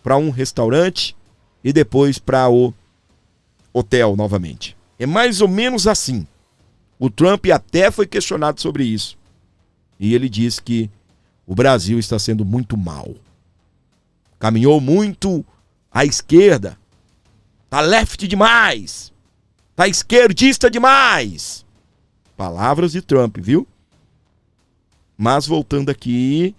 para um restaurante e depois para o hotel novamente. É mais ou menos assim. O Trump até foi questionado sobre isso. E ele disse que o Brasil está sendo muito mal. Caminhou muito à esquerda. Tá left demais. Tá esquerdista demais. Palavras de Trump, viu? Mas voltando aqui,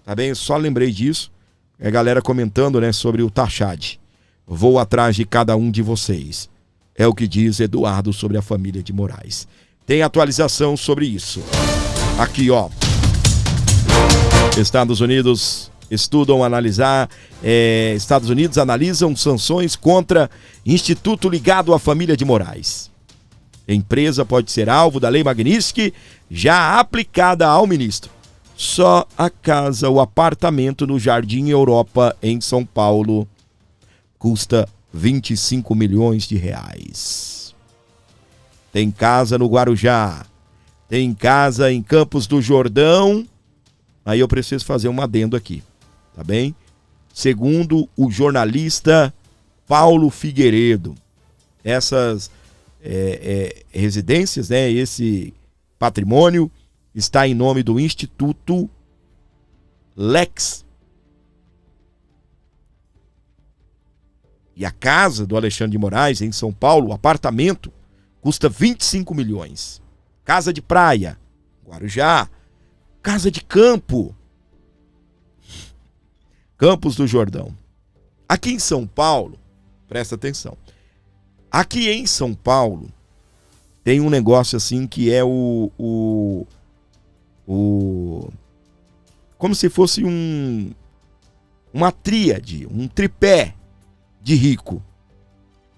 tá bem? Só lembrei disso. É a galera comentando, né, sobre o Tachad. Vou atrás de cada um de vocês. É o que diz Eduardo sobre a família de Moraes. Tem atualização sobre isso. Aqui, ó. Estados Unidos estudam analisar, Estados Unidos analisam sanções contra instituto ligado à família de Moraes. A empresa pode ser alvo da Lei Magnitsky, já aplicada ao ministro. Só a casa, o apartamento no Jardim Europa, em São Paulo, custa 25 milhões de reais. Tem casa no Guarujá, tem casa em Campos do Jordão. Aí eu preciso fazer um adendo aqui, tá bem? Segundo o jornalista Paulo Figueiredo, essas residências, né, esse patrimônio está em nome do Instituto Lex. E a casa do Alexandre de Moraes, em São Paulo, o apartamento, custa 25 milhões. Casa de praia, Guarujá. Casa de campo, Campos do Jordão. Aqui em São Paulo, presta atenção. Aqui em São Paulo, tem um negócio assim que é como se fosse uma tríade, um tripé de rico.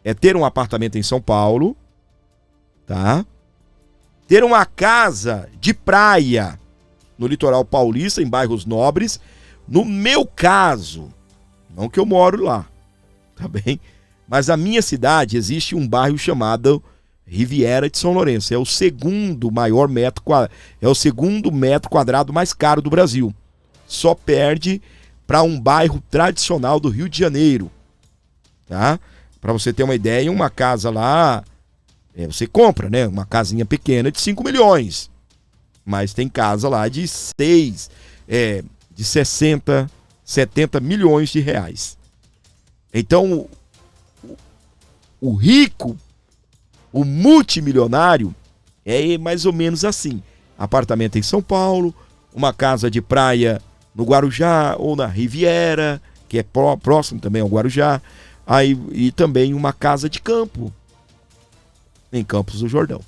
É ter um apartamento em São Paulo, tá? Ter uma casa de praia no litoral paulista, em bairros nobres. No meu caso, não que eu moro lá, tá bem? Mas na minha cidade existe um bairro chamado Riviera de São Lourenço. É o segundo metro quadrado mais caro do Brasil. Só perde para um bairro tradicional do Rio de Janeiro, tá? Para você ter uma ideia, uma casa lá, você compra, né? Uma casinha pequena de 5 milhões. Mas tem casa lá de 60, 70 milhões de reais. Então, o rico, o multimilionário, é mais ou menos assim. Apartamento em São Paulo, uma casa de praia no Guarujá ou na Riviera, que é próximo também ao Guarujá, aí, e também uma casa de campo em Campos do Jordão.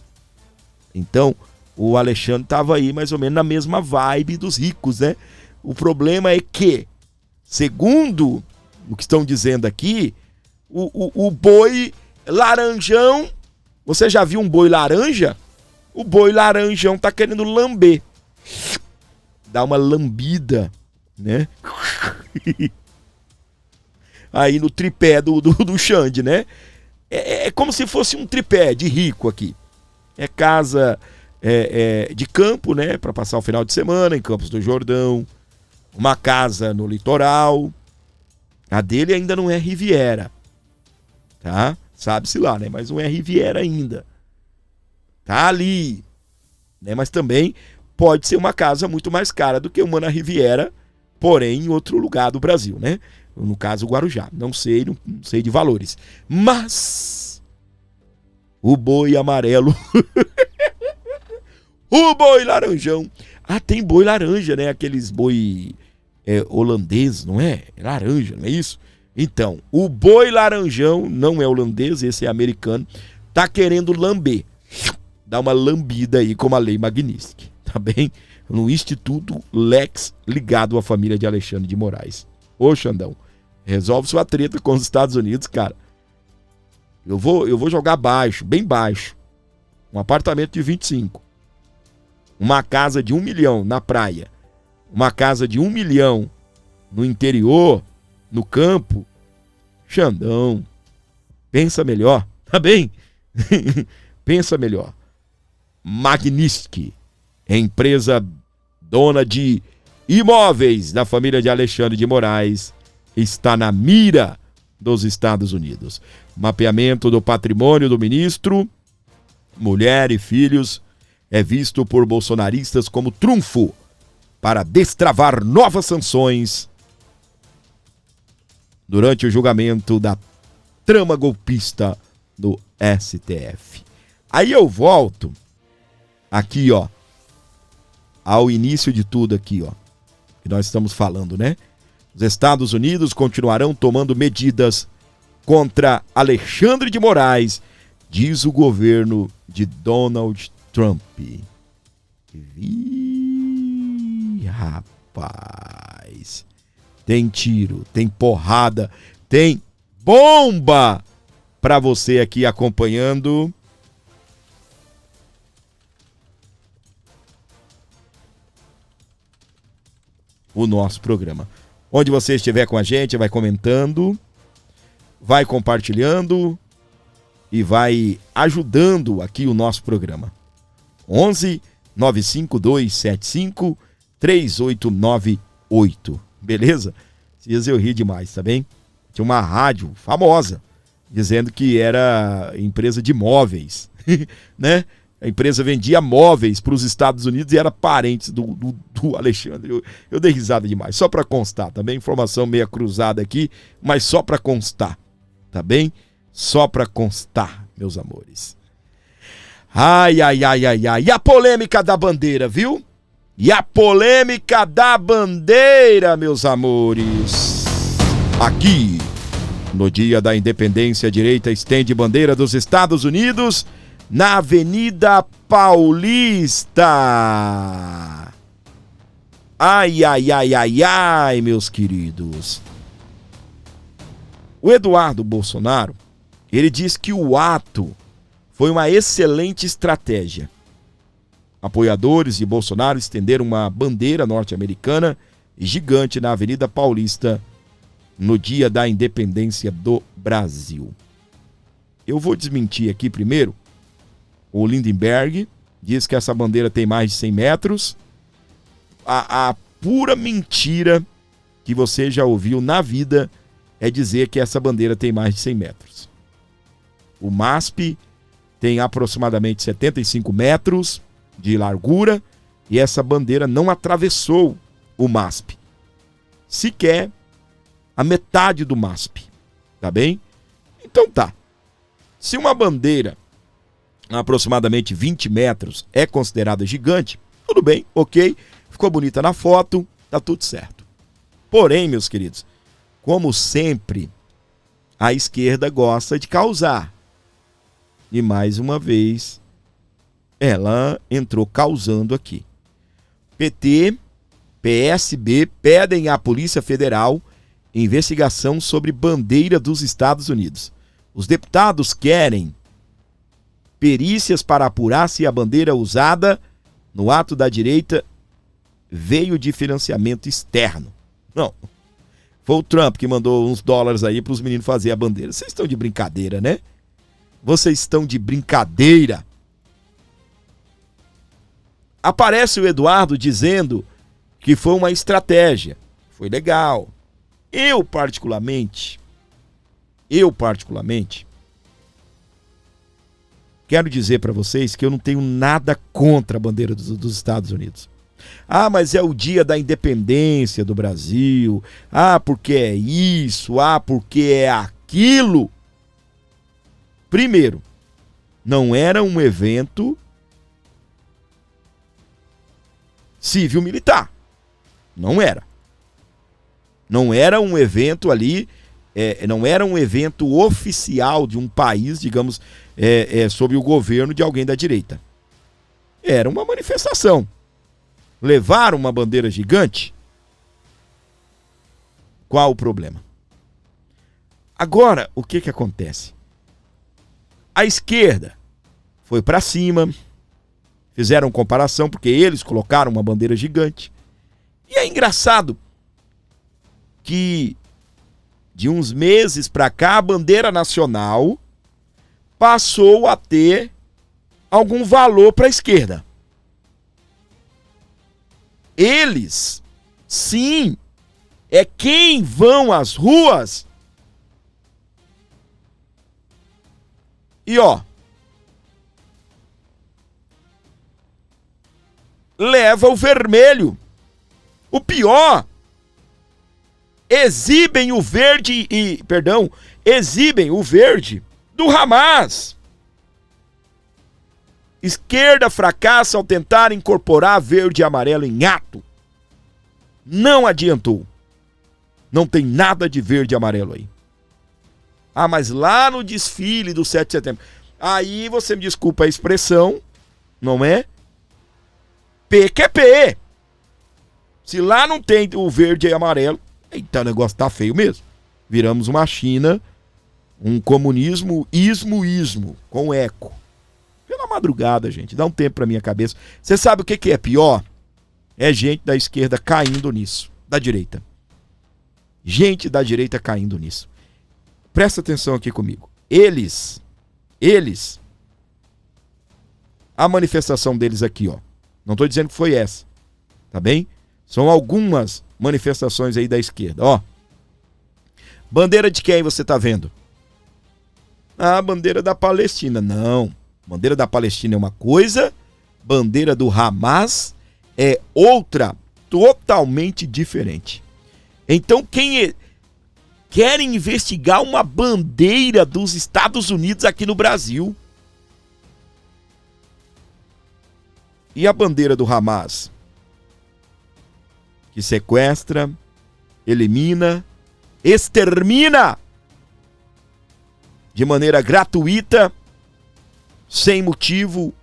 Então, o Alexandre estava aí mais ou menos na mesma vibe dos ricos, né? O problema é que, segundo o que estão dizendo aqui, o boi laranjão, você já viu um boi laranja? O boi laranjão tá querendo lamber. Dá uma lambida, né? Aí no tripé do Xande, né? É como se fosse um tripé de rico aqui. É casa de campo, né? Para passar o final de semana em Campos do Jordão. Uma casa no litoral. A dele ainda não é Riviera, tá? Sabe-se lá, né? Mas não é Riviera ainda. Tá ali, né? Mas também pode ser uma casa muito mais cara do que uma na Riviera, porém em outro lugar do Brasil, né? No caso, o Guarujá. Não sei de valores. Mas o boi amarelo, o boi laranjão. Ah, tem boi laranja, né? Aqueles boi holandês, não é? Laranja, não é isso? Então, o boi laranjão não é holandês, esse é americano, tá querendo lamber. Dá uma lambida aí com a Lei Magnitsky, tá bem? No Instituto Lex, ligado à família de Alexandre de Moraes. Ô, Xandão, resolve sua treta com os Estados Unidos, cara. Eu vou jogar baixo, bem baixo. Um apartamento de 25. Uma casa de 1 milhão na praia. Uma casa de 1 milhão no interior, no campo. Xandão, pensa melhor, tá bem? Pensa melhor. Magnitsky, empresa dona de imóveis da família de Alexandre de Moraes, está na mira dos Estados Unidos. Mapeamento do patrimônio do ministro, mulher e filhos, é visto por bolsonaristas como trunfo para destravar novas sanções durante o julgamento da trama golpista do STF. Aí eu volto aqui, ó, ao início de tudo aqui, ó, que nós estamos falando, né? Os Estados Unidos continuarão tomando medidas contra Alexandre de Moraes, diz o governo de Donald Trump. Ih, rapaz. tem tiro, tem porrada, tem bomba para você aqui acompanhando o nosso programa. Onde você estiver com a gente, vai comentando, vai compartilhando e vai ajudando aqui o nosso programa. 11 95275 3898. Beleza? Esses dias eu ri demais, tá bem? Tinha uma rádio famosa dizendo que era empresa de móveis, né? A empresa vendia móveis para os Estados Unidos e era parente do Alexandre. Eu dei risada demais, só para constar, tá bem? Informação meia cruzada aqui, mas só para constar, tá bem? Só para constar, meus amores. Ai. E a polêmica da bandeira, viu? E a polêmica da bandeira, meus amores. Aqui, no Dia da Independência, a direita estende bandeira dos Estados Unidos na Avenida Paulista. Ai, meus queridos. O Eduardo Bolsonaro, ele diz que o ato foi uma excelente estratégia. Apoiadores de Bolsonaro estenderam uma bandeira norte-americana gigante na Avenida Paulista no Dia da Independência do Brasil. Eu vou desmentir aqui primeiro. O Lindenberg diz que essa bandeira tem mais de 100 metros. A pura mentira que você já ouviu na vida é dizer que essa bandeira tem mais de 100 metros. O MASP tem aproximadamente 75 metros de largura e essa bandeira não atravessou o MASP. Sequer a metade do MASP. Tá bem? Então tá. Se uma bandeira aproximadamente 20 metros é considerada gigante, tudo bem, ok, ficou bonita na foto, tá tudo certo. Porém, meus queridos, como sempre, a esquerda gosta de causar. E mais uma vez, ela entrou causando aqui. PT, PSB pedem à Polícia Federal investigação sobre bandeira dos Estados Unidos. Os deputados querem perícias para apurar se a bandeira usada no ato da direita veio de financiamento externo. Não. Foi o Trump que mandou uns dólares aí para os meninos fazer a bandeira. Vocês estão de brincadeira, né? Vocês estão de brincadeira. Aparece o Eduardo dizendo que foi uma estratégia. Foi legal. Eu particularmente, quero dizer para vocês que eu não tenho nada contra a bandeira dos Estados Unidos. Ah, mas é o dia da independência do Brasil. Ah, porque é isso. Ah, porque é aquilo. Primeiro, não era um evento civil-militar. Não era. Não era um evento ali, não era um evento oficial de um país, digamos, sob o governo de alguém da direita. Era uma manifestação. Levaram uma bandeira gigante? Qual o problema? Agora, o que acontece? A esquerda foi para cima, fizeram comparação porque eles colocaram uma bandeira gigante. E é engraçado que de uns meses para cá a bandeira nacional passou a ter algum valor para a esquerda. Eles, sim, é quem vão às ruas e leva o vermelho. O pior, exibem o verde do Hamas. Esquerda fracassa ao tentar incorporar verde e amarelo em ato. Não adiantou. Não tem nada de verde e amarelo aí. Ah, mas lá no desfile do 7 de setembro. Aí você me desculpa a expressão, não é? PQP. Se lá não tem o verde e amarelo, Então o negócio tá feio mesmo. Viramos uma China, um comunismo ismo, com eco. Pela madrugada, gente, dá um tempo pra minha cabeça. Você sabe o que é pior? É gente da esquerda caindo nisso, da direita. Gente da direita caindo nisso. Presta atenção aqui comigo. Eles, a manifestação deles aqui, ó. Não tô dizendo que foi essa, tá bem? São algumas manifestações aí da esquerda, ó. Bandeira de quem você tá vendo? Ah, bandeira da Palestina. Não, bandeira da Palestina é uma coisa, bandeira do Hamas é outra, totalmente diferente. Então querem investigar uma bandeira dos Estados Unidos aqui no Brasil. E a bandeira do Hamas? Que sequestra, elimina, extermina de maneira gratuita, sem motivo,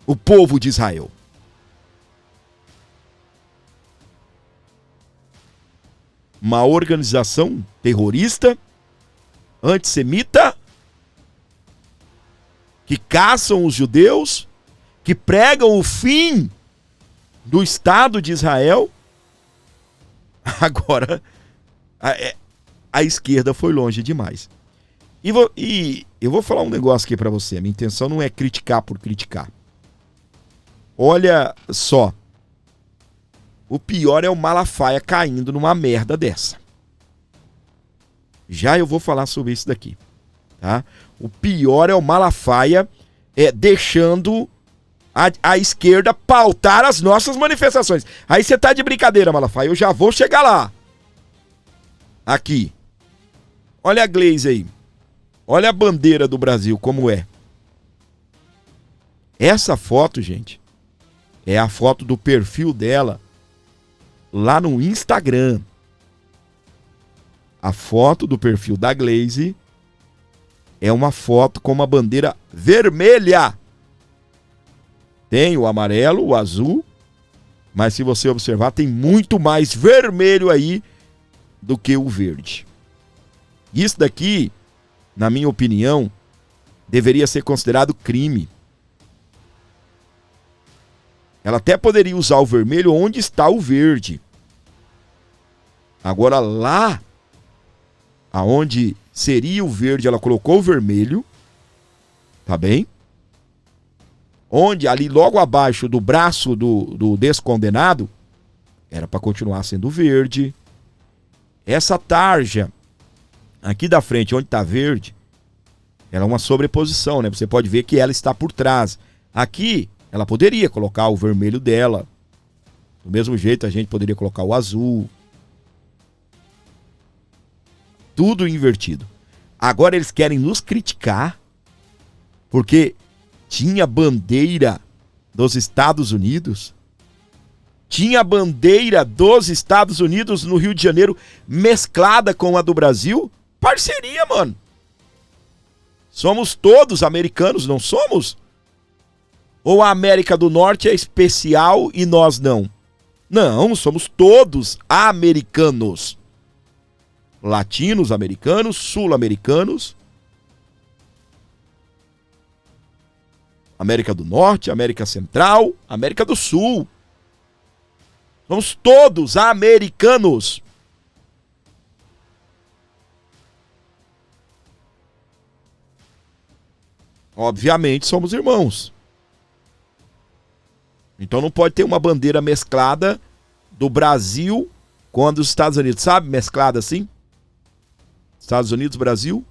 o povo de Israel. Uma organização terrorista, antissemita, que caçam os judeus, que pregam o fim do Estado de Israel. Agora, a esquerda foi longe demais. E eu vou falar um negócio aqui pra você. A minha intenção não é criticar por criticar. Olha só. O pior é o Malafaia caindo numa merda dessa. Já eu vou falar sobre isso daqui, tá? O pior é o Malafaia deixando a esquerda pautar as nossas manifestações. Aí você tá de brincadeira, Malafaia. Eu já vou chegar lá. Aqui. Olha a Glaze aí. Olha a bandeira do Brasil como é. Essa foto, gente, é a foto do perfil dela lá no Instagram. A foto do perfil da Glaze é uma foto com uma bandeira vermelha. Tem o amarelo, o azul, mas se você observar, tem muito mais vermelho aí do que o verde. Isso daqui, na minha opinião, deveria ser considerado crime. Ela até poderia usar o vermelho onde está o verde. Agora lá, aonde seria o verde, ela colocou o vermelho. Tá bem? Onde ali logo abaixo do braço do descondenado, era para continuar sendo verde. Essa tarja aqui da frente, onde está verde, ela é uma sobreposição, né? Você pode ver que ela está por trás. Aqui, ela poderia colocar o vermelho dela. Do mesmo jeito, a gente poderia colocar o azul. Tudo invertido. Agora eles querem nos criticar porque tinha bandeira dos Estados Unidos. Tinha bandeira dos Estados Unidos no Rio de Janeiro mesclada com a do Brasil. Parceria, mano. Somos todos americanos, não somos? Ou a América do Norte é especial e nós não? Não, somos todos americanos. Latinos americanos, sul-americanos, América do Norte, América Central, América do Sul. Somos todos americanos. Obviamente somos irmãos. Então não pode ter uma bandeira mesclada do Brasil com a dos Estados Unidos, sabe? Mesclada assim. Estados Unidos, Brasil.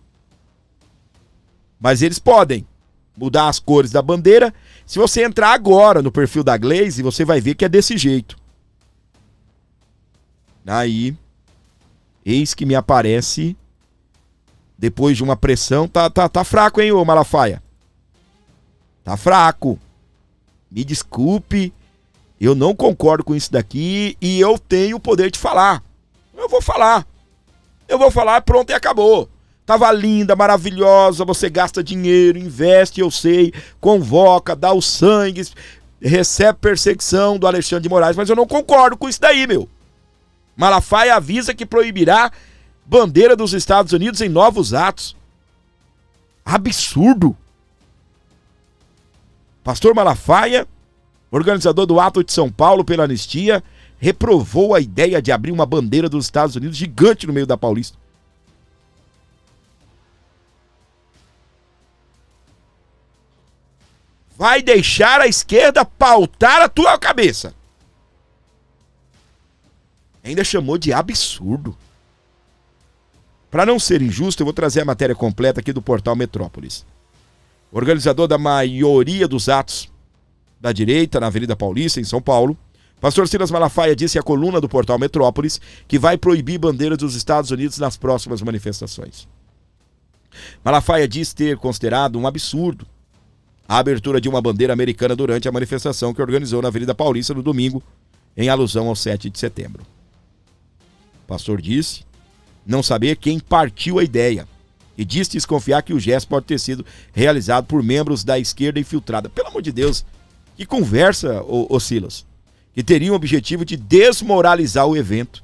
Mas eles podem mudar as cores da bandeira. Se você entrar agora no perfil da Glaze, você vai ver que é desse jeito. Aí, eis que me aparece, depois de uma pressão, tá fraco, hein, ô Malafaia? Tá fraco. Me desculpe, eu não concordo com isso daqui e eu tenho o poder de falar. Eu vou falar, pronto, e acabou. Tava linda, maravilhosa, você gasta dinheiro, investe, eu sei, convoca, dá o sangue, recebe perseguição do Alexandre de Moraes, mas eu não concordo com isso daí, meu. Malafaia avisa que proibirá bandeira dos Estados Unidos em novos atos. Absurdo! Pastor Malafaia, organizador do ato de São Paulo pela anistia, reprovou a ideia de abrir uma bandeira dos Estados Unidos gigante no meio da Paulista. Vai deixar a esquerda pautar a tua cabeça. Ainda chamou de absurdo. Para não ser injusto, eu vou trazer a matéria completa aqui do portal Metrópolis. O organizador da maioria dos atos da direita na Avenida Paulista, em São Paulo, pastor Silas Malafaia, disse à coluna do portal Metrópolis que vai proibir bandeiras dos Estados Unidos nas próximas manifestações. Malafaia diz ter considerado um absurdo a abertura de uma bandeira americana durante a manifestação que organizou na Avenida Paulista no domingo, em alusão ao 7 de setembro. O pastor disse não saber quem partiu a ideia e disse desconfiar que o gesto pode ter sido realizado por membros da esquerda infiltrada. Pelo amor de Deus, que conversa, ô Silas, que teria o objetivo de desmoralizar o evento.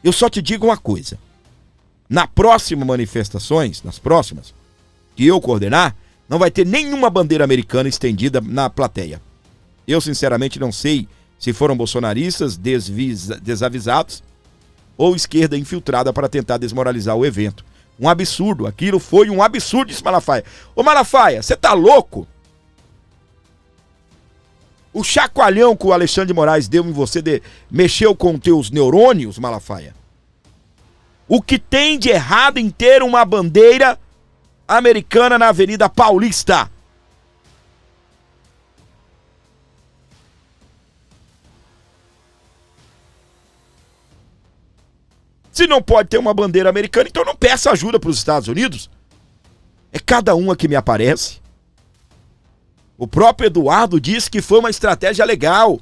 Eu só te digo uma coisa, nas próximas manifestações, que eu coordenar, não vai ter nenhuma bandeira americana estendida na plateia. Eu sinceramente não sei se foram bolsonaristas desavisados ou esquerda infiltrada para tentar desmoralizar o evento. Um absurdo, aquilo foi um absurdo, disse Malafaia. Ô Malafaia, você tá louco? O chacoalhão que o Alexandre de Moraes deu em você mexeu com teus neurônios, Malafaia? O que tem de errado em ter uma bandeira americana na Avenida Paulista? Se não pode ter uma bandeira americana, então não peça ajuda para os Estados Unidos. É cada uma que me aparece. O próprio Eduardo disse que foi uma estratégia legal.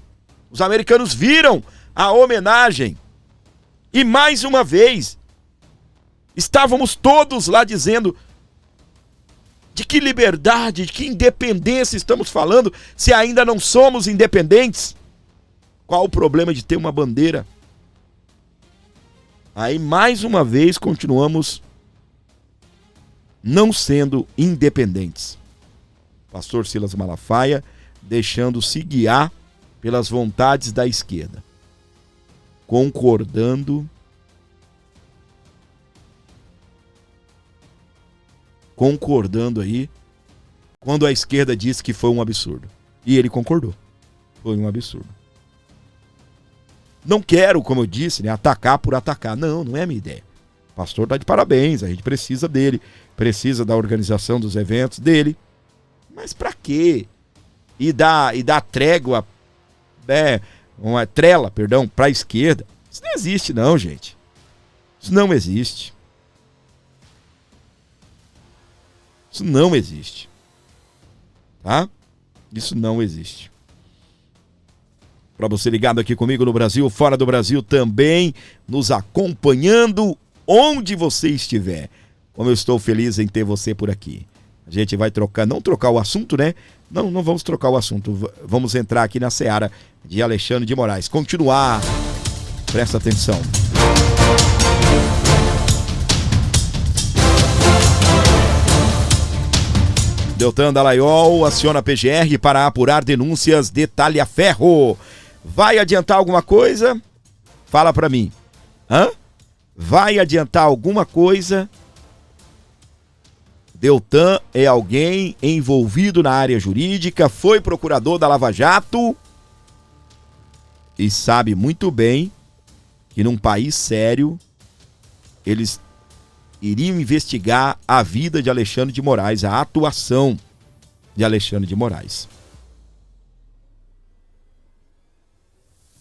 Os americanos viram a homenagem. E mais uma vez, estávamos todos lá dizendo de que liberdade, de que independência estamos falando, se ainda não somos independentes. Qual o problema de ter uma bandeira? Aí, mais uma vez, continuamos não sendo independentes. Pastor Silas Malafaia deixando-se guiar pelas vontades da esquerda, concordando aí, quando a esquerda disse que foi um absurdo. E ele concordou. Foi um absurdo. Não quero, como eu disse, atacar por atacar. Não é a minha ideia. O pastor está de parabéns, a gente precisa dele, precisa da organização dos eventos dele. Mas para quê? E dar trégua, uma trela, para a esquerda. Isso não existe não, gente. Isso não existe. Isso não existe. Tá? Isso não existe. Para você ligado aqui comigo no Brasil, fora do Brasil também, nos acompanhando onde você estiver. Como eu estou feliz em ter você por aqui. A gente vai não trocar o assunto, né? Não vamos trocar o assunto. Vamos entrar aqui na seara de Alexandre de Moraes. Continuar. Presta atenção. Deltan Dallagnol aciona a PGR para apurar denúncias de Talhaferro. Vai adiantar alguma coisa? Fala pra mim. Vai adiantar alguma coisa? Deltan é alguém envolvido na área jurídica, foi procurador da Lava Jato e sabe muito bem que num país sério eles iriam investigar a vida de Alexandre de Moraes, a atuação de Alexandre de Moraes.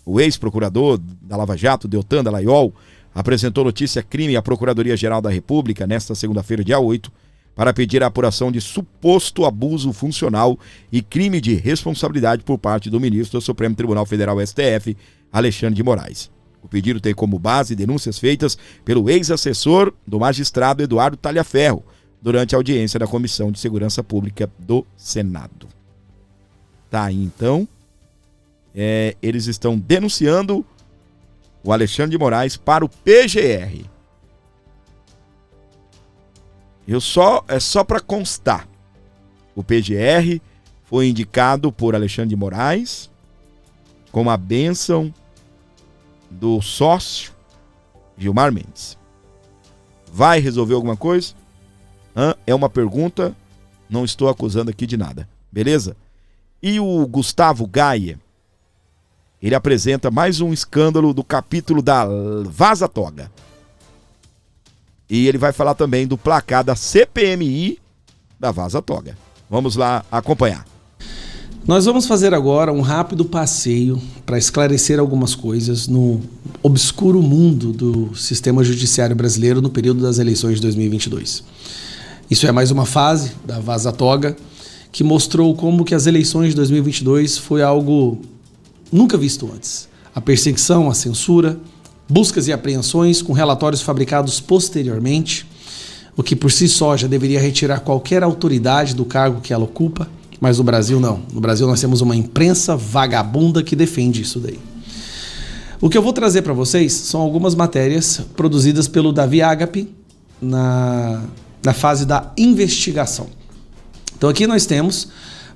O ex-procurador da Lava Jato, Deltan Dallagnol, apresentou notícia crime à Procuradoria-Geral da República nesta segunda-feira, dia 8, para pedir a apuração de suposto abuso funcional e crime de responsabilidade por parte do ministro do Supremo Tribunal Federal, STF, Alexandre de Moraes. O pedido tem como base denúncias feitas pelo ex-assessor do magistrado Eduardo Talhaferro durante a audiência da Comissão de Segurança Pública do Senado. Tá aí, então, eles estão denunciando o Alexandre de Moraes para o PGR. É só para constar. O PGR foi indicado por Alexandre de Moraes com a bênção do sócio Gilmar Mendes. Vai resolver alguma coisa? É uma pergunta, não estou acusando aqui de nada, beleza? E o Gustavo Gaia, ele apresenta mais um escândalo do capítulo da Vaza Toga. E ele vai falar também do placar da CPMI da Vaza Toga. Vamos lá acompanhar. Nós vamos fazer agora um rápido passeio para esclarecer algumas coisas no obscuro mundo do sistema judiciário brasileiro no período das eleições de 2022. Isso é mais uma fase da Vaza Toga que mostrou como que as eleições de 2022 foi algo nunca visto antes. A perseguição, a censura, buscas e apreensões com relatórios fabricados posteriormente, o que por si só já deveria retirar qualquer autoridade do cargo que ela ocupa, mas no Brasil não. No Brasil nós temos uma imprensa vagabunda que defende isso daí. O que eu vou trazer para vocês são algumas matérias produzidas pelo Davi Agape na fase da investigação. Então aqui nós temos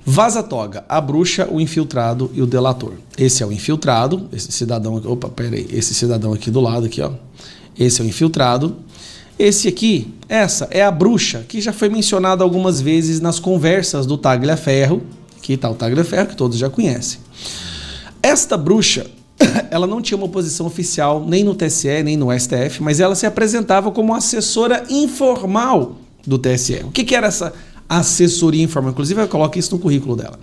Vaza Toga, a bruxa, o infiltrado e o delator. Esse é o infiltrado, esse cidadão aqui do lado aqui, ó. Esse é o infiltrado. Esse aqui, essa é a bruxa, que já foi mencionada algumas vezes nas conversas do Tagliaferro. Aqui está o Tagliaferro, que todos já conhecem. Esta bruxa, ela não tinha uma posição oficial nem no TSE, nem no STF, mas ela se apresentava como assessora informal do TSE. O que era essa assessoria informal? Inclusive, eu coloco isso no currículo dela.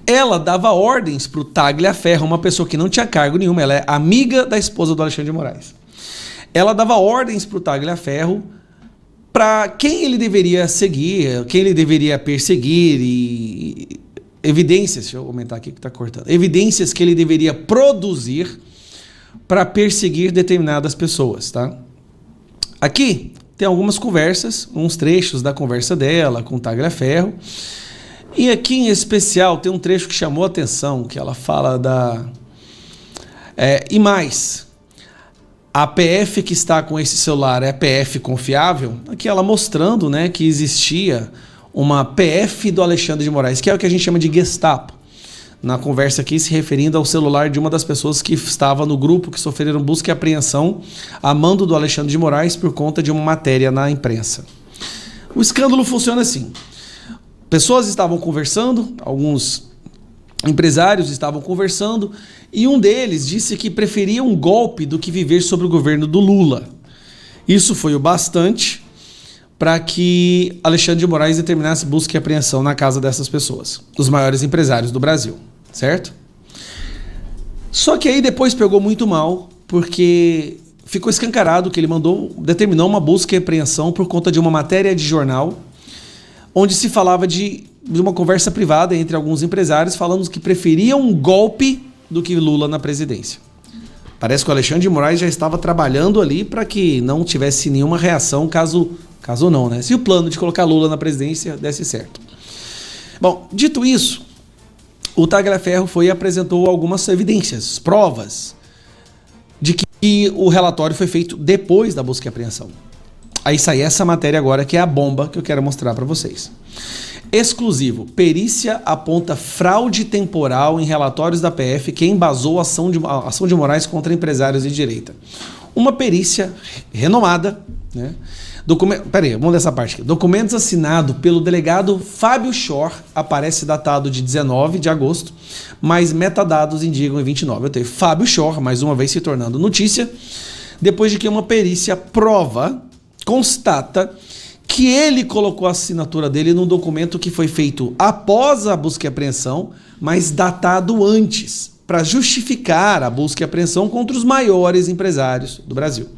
Ela dava ordens para o Tagliaferro, uma pessoa que não tinha cargo nenhum, ela é amiga da esposa do Alexandre de Moraes. Ela dava ordens para o Tagliaferro para quem ele deveria seguir, quem ele deveria perseguir e evidências, deixa eu aumentar aqui que está cortando, evidências que ele deveria produzir para perseguir determinadas pessoas, tá? Aqui tem algumas conversas, uns trechos da conversa dela com o Tagliaferro, e aqui em especial tem um trecho que chamou a atenção, que ela fala e mais, a PF que está com esse celular é PF confiável? Aqui ela mostrando, né, que existia uma PF do Alexandre de Moraes, que é o que a gente chama de Gestapo. Na conversa aqui se referindo ao celular de uma das pessoas que estava no grupo que sofreram busca e apreensão a mando do Alexandre de Moraes por conta de uma matéria na imprensa. O escândalo funciona assim. Pessoas estavam conversando, alguns empresários estavam conversando, e um deles disse que preferia um golpe do que viver sob o governo do Lula. Isso foi o bastante para que Alexandre de Moraes determinasse busca e apreensão na casa dessas pessoas, os maiores empresários do Brasil, certo? Só que aí depois pegou muito mal, porque ficou escancarado que ele determinou uma busca e apreensão por conta de uma matéria de jornal, onde se falava de uma conversa privada entre alguns empresários falando que preferiam um golpe do que Lula na presidência. Parece que o Alexandre de Moraes já estava trabalhando ali para que não tivesse nenhuma reação caso não, né? Se o plano de colocar Lula na presidência desse certo. Bom, dito isso, o Tagliaferro foi e apresentou algumas evidências, provas de que o relatório foi feito depois da busca e apreensão. Aí sai essa matéria agora, que é a bomba que eu quero mostrar para vocês. Exclusivo. Perícia aponta fraude temporal em relatórios da PF que embasou a ação de Moraes contra empresários de direita. Uma perícia renomada, né? Vamos dessa parte aqui. Documentos assinados pelo delegado Fábio Schor, aparece datado de 19 de agosto, mas metadados indicam em 29. Eu tenho Fábio Schor, mais uma vez se tornando notícia, depois de que uma perícia constata que ele colocou a assinatura dele num documento que foi feito após a busca e apreensão, mas datado antes, para justificar a busca e apreensão contra os maiores empresários do Brasil.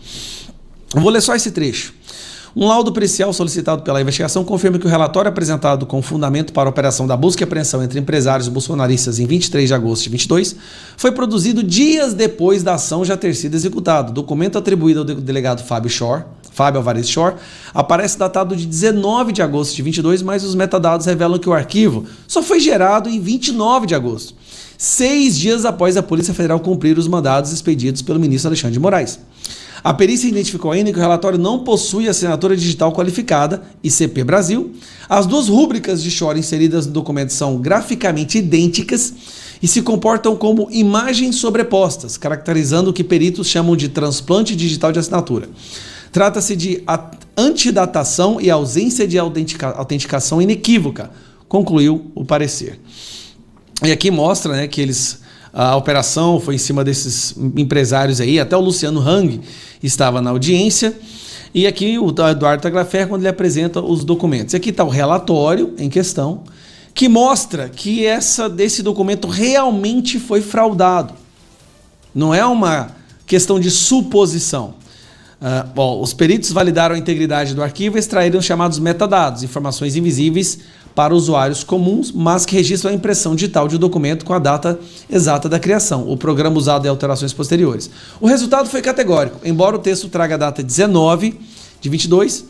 Eu vou ler só esse trecho. Um laudo pericial solicitado pela investigação confirma que o relatório apresentado com fundamento para a operação da busca e apreensão entre empresários bolsonaristas em 23 de agosto de 22 foi produzido dias depois da ação já ter sido executada. O documento atribuído ao delegado Fábio Alvarez Schor, aparece datado de 19 de agosto de 22, mas os metadados revelam que o arquivo só foi gerado em 29 de agosto. 6 dias após a Polícia Federal cumprir os mandados expedidos pelo ministro Alexandre de Moraes. A perícia identificou ainda que o relatório não possui assinatura digital qualificada, ICP Brasil. As duas rúbricas de Shor inseridas no documento são graficamente idênticas e se comportam como imagens sobrepostas, caracterizando o que peritos chamam de transplante digital de assinatura. Trata-se de antidatação e ausência de autenticação inequívoca, concluiu o parecer. E aqui mostra, né, que a operação foi em cima desses empresários aí, até o Luciano Hang estava na audiência, e aqui o Eduardo Tagliaferri, quando ele apresenta os documentos. Aqui está o relatório em questão, que mostra que desse documento realmente foi fraudado. Não é uma questão de suposição. Os peritos validaram a integridade do arquivo e extraíram os chamados metadados, informações invisíveis para usuários comuns, mas que registram a impressão digital de um documento com a data exata da criação, o programa usado em alterações posteriores. O resultado foi categórico. Embora o texto traga a data 19 de 22,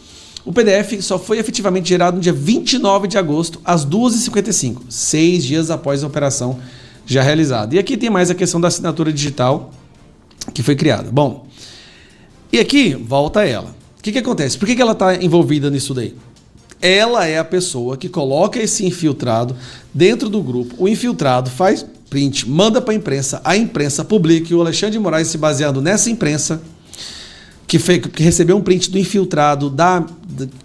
o PDF só foi efetivamente gerado no dia 29 de agosto, às 2h55, 6 dias após a operação já realizada. E aqui tem mais a questão da assinatura digital que foi criada. Bom, e aqui volta ela. O que acontece? Por que ela está envolvida nisso daí? Ela é a pessoa que coloca esse infiltrado dentro do grupo. O infiltrado faz print, manda para a imprensa publica, e o Alexandre de Moraes, se baseando nessa imprensa, que recebeu um print do infiltrado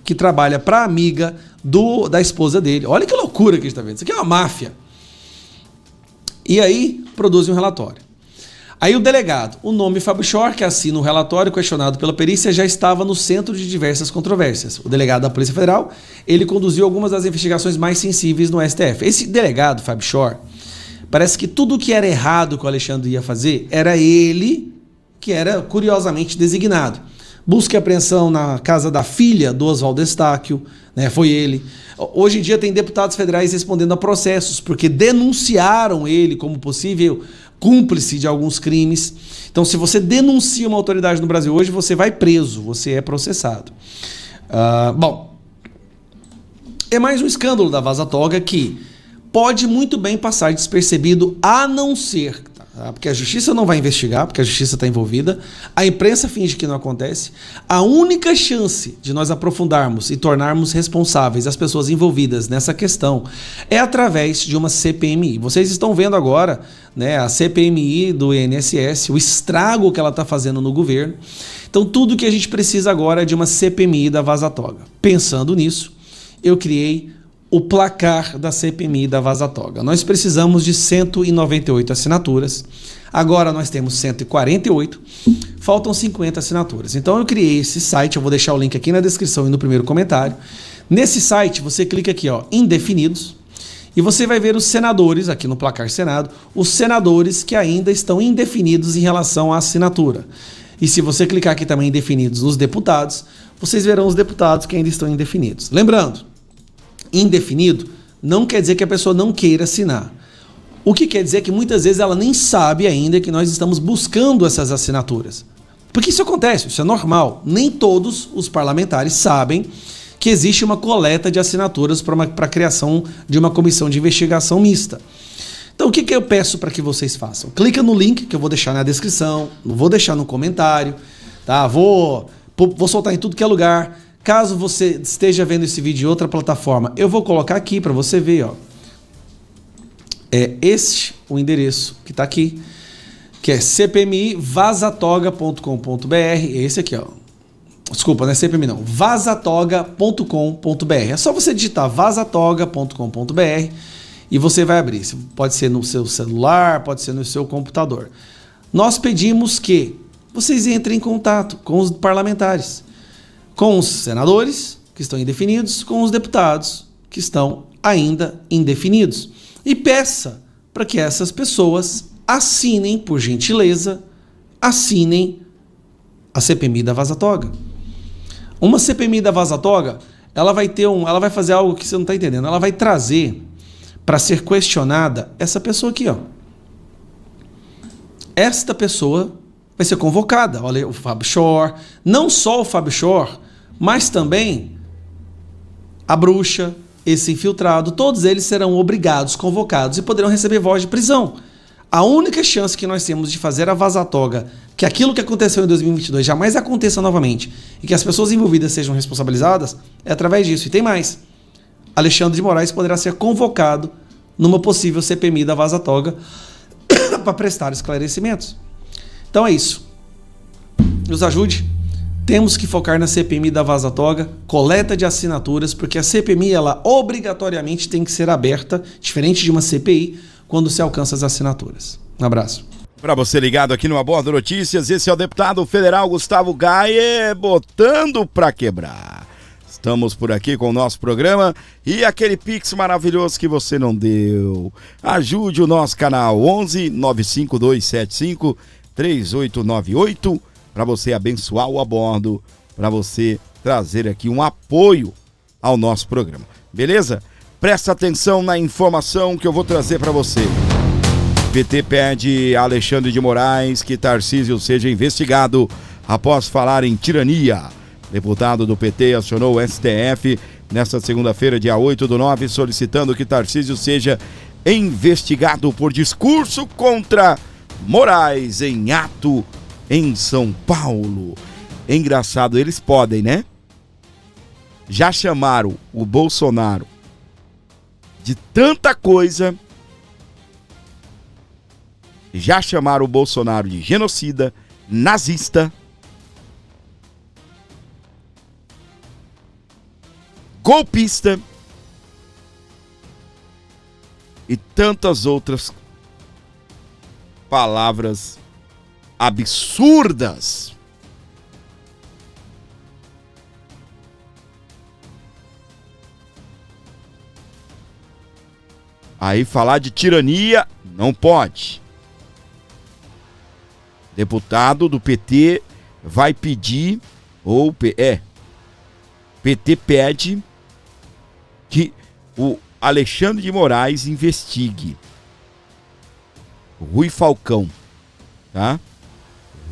que trabalha para a amiga da esposa dele. Olha que loucura que a gente está vendo. Isso aqui é uma máfia. E aí produz um relatório. Aí o delegado, o nome Fábio Shor, que assina o relatório questionado pela perícia, já estava no centro de diversas controvérsias. O delegado da Polícia Federal, ele conduziu algumas das investigações mais sensíveis no STF. Esse delegado, Fábio Shor, parece que tudo que era errado que o Alexandre ia fazer, era ele que era curiosamente designado. Busca e apreensão na casa da filha do Oswaldo Eustáquio, né, foi ele. Hoje em dia tem deputados federais respondendo a processos, porque denunciaram ele como possível cúmplice de alguns crimes. Então, se você denuncia uma autoridade no Brasil hoje, você vai preso, você é processado. Bom, é mais um escândalo da Vaza Toga que pode muito bem passar despercebido, a não ser, porque a justiça não vai investigar, porque a justiça está envolvida, a imprensa finge que não acontece. A única chance de nós aprofundarmos e tornarmos responsáveis as pessoas envolvidas nessa questão é através de uma CPMI. Vocês estão vendo agora, né, a CPMI do INSS, o estrago que ela está fazendo no governo. Então tudo que a gente precisa agora é de uma CPMI da Vaza Toga. Pensando nisso, eu criei o placar da CPMI da Vaza Toga. Nós precisamos de 198 assinaturas, agora nós temos 148, faltam 50 assinaturas. Então eu criei esse site, eu vou deixar o link aqui na descrição e no primeiro comentário. Nesse site você clica aqui, ó, indefinidos, e você vai ver os senadores, aqui no placar Senado, os senadores que ainda estão indefinidos em relação à assinatura. E se você clicar aqui também indefinidos nos deputados, vocês verão os deputados que ainda estão indefinidos. Lembrando, indefinido não quer dizer que a pessoa não queira assinar. O que quer dizer é que muitas vezes ela nem sabe ainda que nós estamos buscando essas assinaturas. Porque isso acontece, isso é normal. Nem todos os parlamentares sabem que existe uma coleta de assinaturas para a criação de uma comissão de investigação mista. Então o que eu peço para que vocês façam? Clica no link que eu vou deixar na descrição, vou deixar no comentário, tá? Vou soltar em tudo que é lugar. Caso você esteja vendo esse vídeo em outra plataforma, eu vou colocar aqui para você ver, ó. É este o endereço que está aqui, que é cpmivazatoga.com.br. Esse aqui, ó. Desculpa, não é CPMI não. vazatoga.com.br. É só você digitar vazatoga.com.br e você vai abrir. Pode ser no seu celular, pode ser no seu computador. Nós pedimos que vocês entrem em contato com os parlamentares, com os senadores, que estão indefinidos, com os deputados, que estão ainda indefinidos. E peça para que essas pessoas assinem, por gentileza, assinem a CPMI da Vaza Toga. Uma CPMI da Vaza Toga, ela vai fazer algo que você não está entendendo. Ela vai trazer para ser questionada essa pessoa aqui, ó. Esta pessoa vai ser convocada. Olha, o Fábio Shor, não só o Fábio Shor, mas também a bruxa, esse infiltrado, todos eles serão obrigados, convocados e poderão receber voz de prisão. A única chance que nós temos de fazer a vaza-toga, que aquilo que aconteceu em 2022 jamais aconteça novamente e que as pessoas envolvidas sejam responsabilizadas, é através disso. E tem mais. Alexandre de Moraes poderá ser convocado numa possível CPMI da vaza-toga para prestar esclarecimentos. Então é isso. Nos ajude. Temos que focar na CPMI da vaza-toga, coleta de assinaturas, porque a CPMI ela obrigatoriamente tem que ser aberta, diferente de uma CPI, quando se alcança as assinaturas. Um abraço. Para você ligado aqui no Abordo Notícias, esse é o deputado federal Gustavo Gaye, botando pra quebrar. Estamos por aqui com o nosso programa e aquele Pix maravilhoso que você não deu. Ajude o nosso canal 11 95275 3898 para você abençoar o Abordo, para você trazer aqui um apoio ao nosso programa. Beleza? Presta atenção na informação que eu vou trazer para você. PT pede a Alexandre de Moraes que Tarcísio seja investigado após falar em tirania. Deputado do PT acionou o STF nesta segunda-feira, dia 8/9, solicitando que Tarcísio seja investigado por discurso contra Moraes em ato em São Paulo. É engraçado, eles podem, né? Já chamaram o Bolsonaro de tanta coisa, já chamaram o Bolsonaro de genocida, nazista, golpista e tantas outras palavras absurdas. Aí falar de tirania não pode. Deputado do PT vai pedir, PT pede que o Alexandre de Moraes investigue Rui Falcão, tá?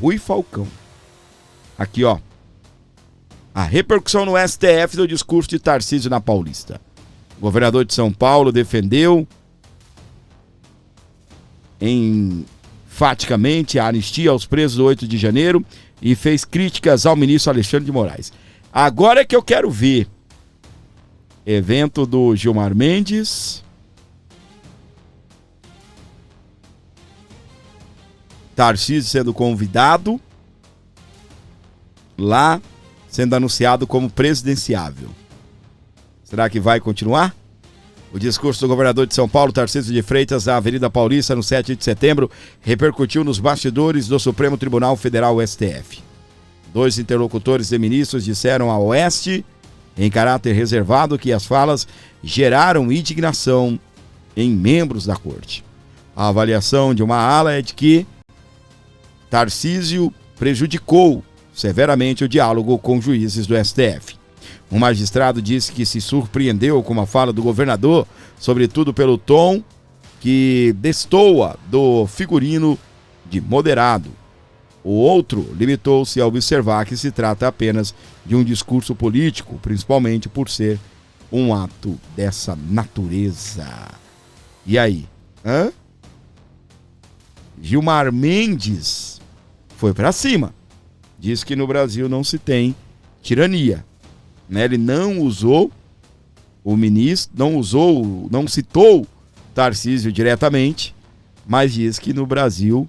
Rui Falcão. Aqui, ó. A repercussão no STF do discurso de Tarcísio na Paulista. O governador de São Paulo defendeu enfaticamente a anistia aos presos do 8 de janeiro e fez críticas ao ministro Alexandre de Moraes. Agora é que eu quero ver. Evento do Gilmar Mendes. Tarcísio sendo convidado. Lá sendo anunciado como presidenciável. Será que vai continuar? O discurso do governador de São Paulo, Tarcísio de Freitas, à Avenida Paulista, no 7 de setembro, repercutiu nos bastidores do Supremo Tribunal Federal, STF. 2 interlocutores de ministros disseram ao Oeste, em caráter reservado, que as falas geraram indignação em membros da corte. A avaliação de uma ala é de que Tarcísio prejudicou severamente o diálogo com juízes do STF. Um magistrado disse que se surpreendeu com a fala do governador, sobretudo pelo tom que destoa do figurino de moderado. O outro limitou-se a observar que se trata apenas de um discurso político, principalmente por ser um ato dessa natureza. E aí? Gilmar Mendes foi para cima. Diz que no Brasil não se tem tirania. Ele não usou o ministro, não citou Tarcísio diretamente, mas diz que no Brasil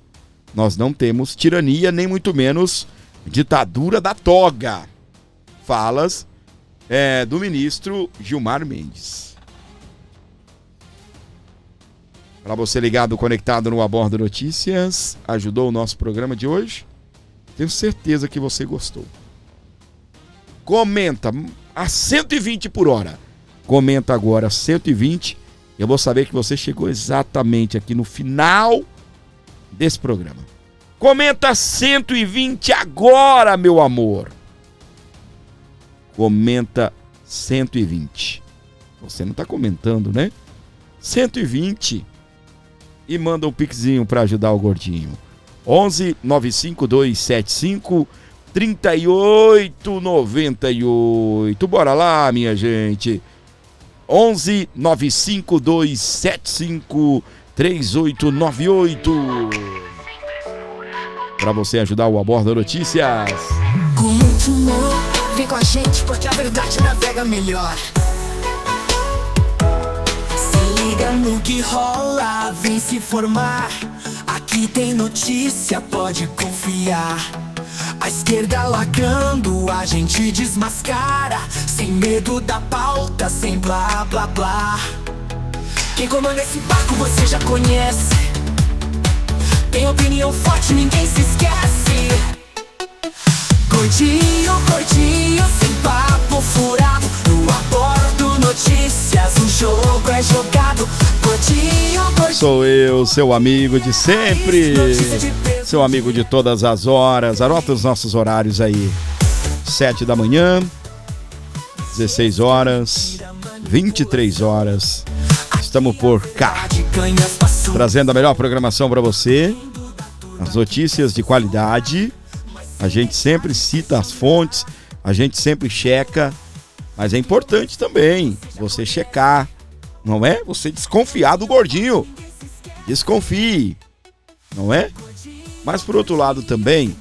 nós não temos tirania, nem muito menos ditadura da toga. Falas do ministro Gilmar Mendes. Para você ligado, conectado no Abordo Notícias, ajudou o nosso programa de hoje? Tenho certeza que você gostou. Comenta a 120 por hora. Comenta agora 120. Eu vou saber que você chegou exatamente aqui no final desse programa. Comenta 120 agora, meu amor. Comenta 120. Você não está comentando, né? 120. E manda um pixinho para ajudar o gordinho. 11 95275 3898. Bora lá, minha gente. 11 95275 3898. Para você ajudar o Aborda Notícias. Com muito humor, vem com a gente porque a verdade navega melhor. Se liga no que rola, vem se formar. Aqui tem notícia, pode confiar. A esquerda lacrando, a gente desmascara. Sem medo da pauta, sem blá blá blá. Quem comanda esse barco você já conhece. Tem opinião forte, ninguém se esquece. Gordinho, gordinho, sem papo furado. No Abordo Notícias, o jogo é jogado. Gordinho, gordinho. Sou eu, seu amigo de sempre. Seu amigo de todas as horas. Anota os nossos horários aí. 7 da manhã, 16 horas, 23 horas. Estamos por cá, trazendo a melhor programação para você. As notícias de qualidade. A gente sempre cita as fontes, a gente sempre checa. Mas é importante também você checar, não é? Você desconfiar do gordinho. Desconfie, não é? Mas por outro lado também,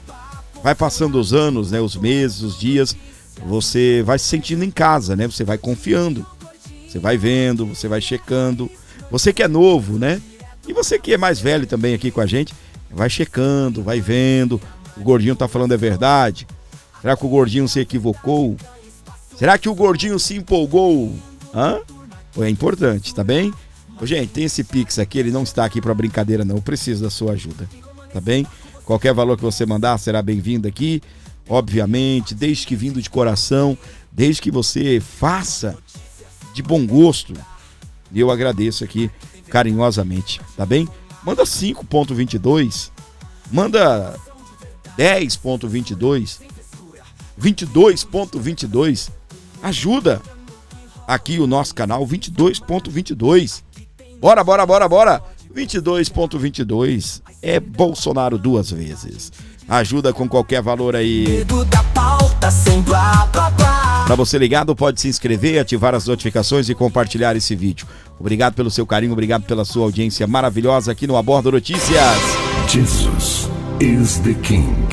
vai passando os anos, né, os meses, os dias, você vai se sentindo em casa, né? Você vai confiando, você vai vendo, você vai checando. Você que é novo, né? E você que é mais velho também aqui com a gente, vai checando, vai vendo. O gordinho tá falando a verdade? Será que o gordinho se equivocou? Será que o gordinho se empolgou? Hã? É importante, tá bem? Ô, gente, tem esse Pix aqui, ele não está aqui para brincadeira não, eu preciso da sua ajuda, tá bem? Qualquer valor que você mandar será bem-vindo aqui, obviamente, desde que vindo de coração, desde que você faça de bom gosto, eu agradeço aqui carinhosamente, tá bem? Manda 5.22, manda 10.22, 22.22, ajuda aqui o nosso canal 22.22. Bora, bora, bora, bora. 22.22 é Bolsonaro 2 vezes. Ajuda com qualquer valor aí. Para você ligado, pode se inscrever, ativar as notificações e compartilhar esse vídeo. Obrigado pelo seu carinho, obrigado pela sua audiência maravilhosa aqui no Aborda Notícias. Jesus is the King.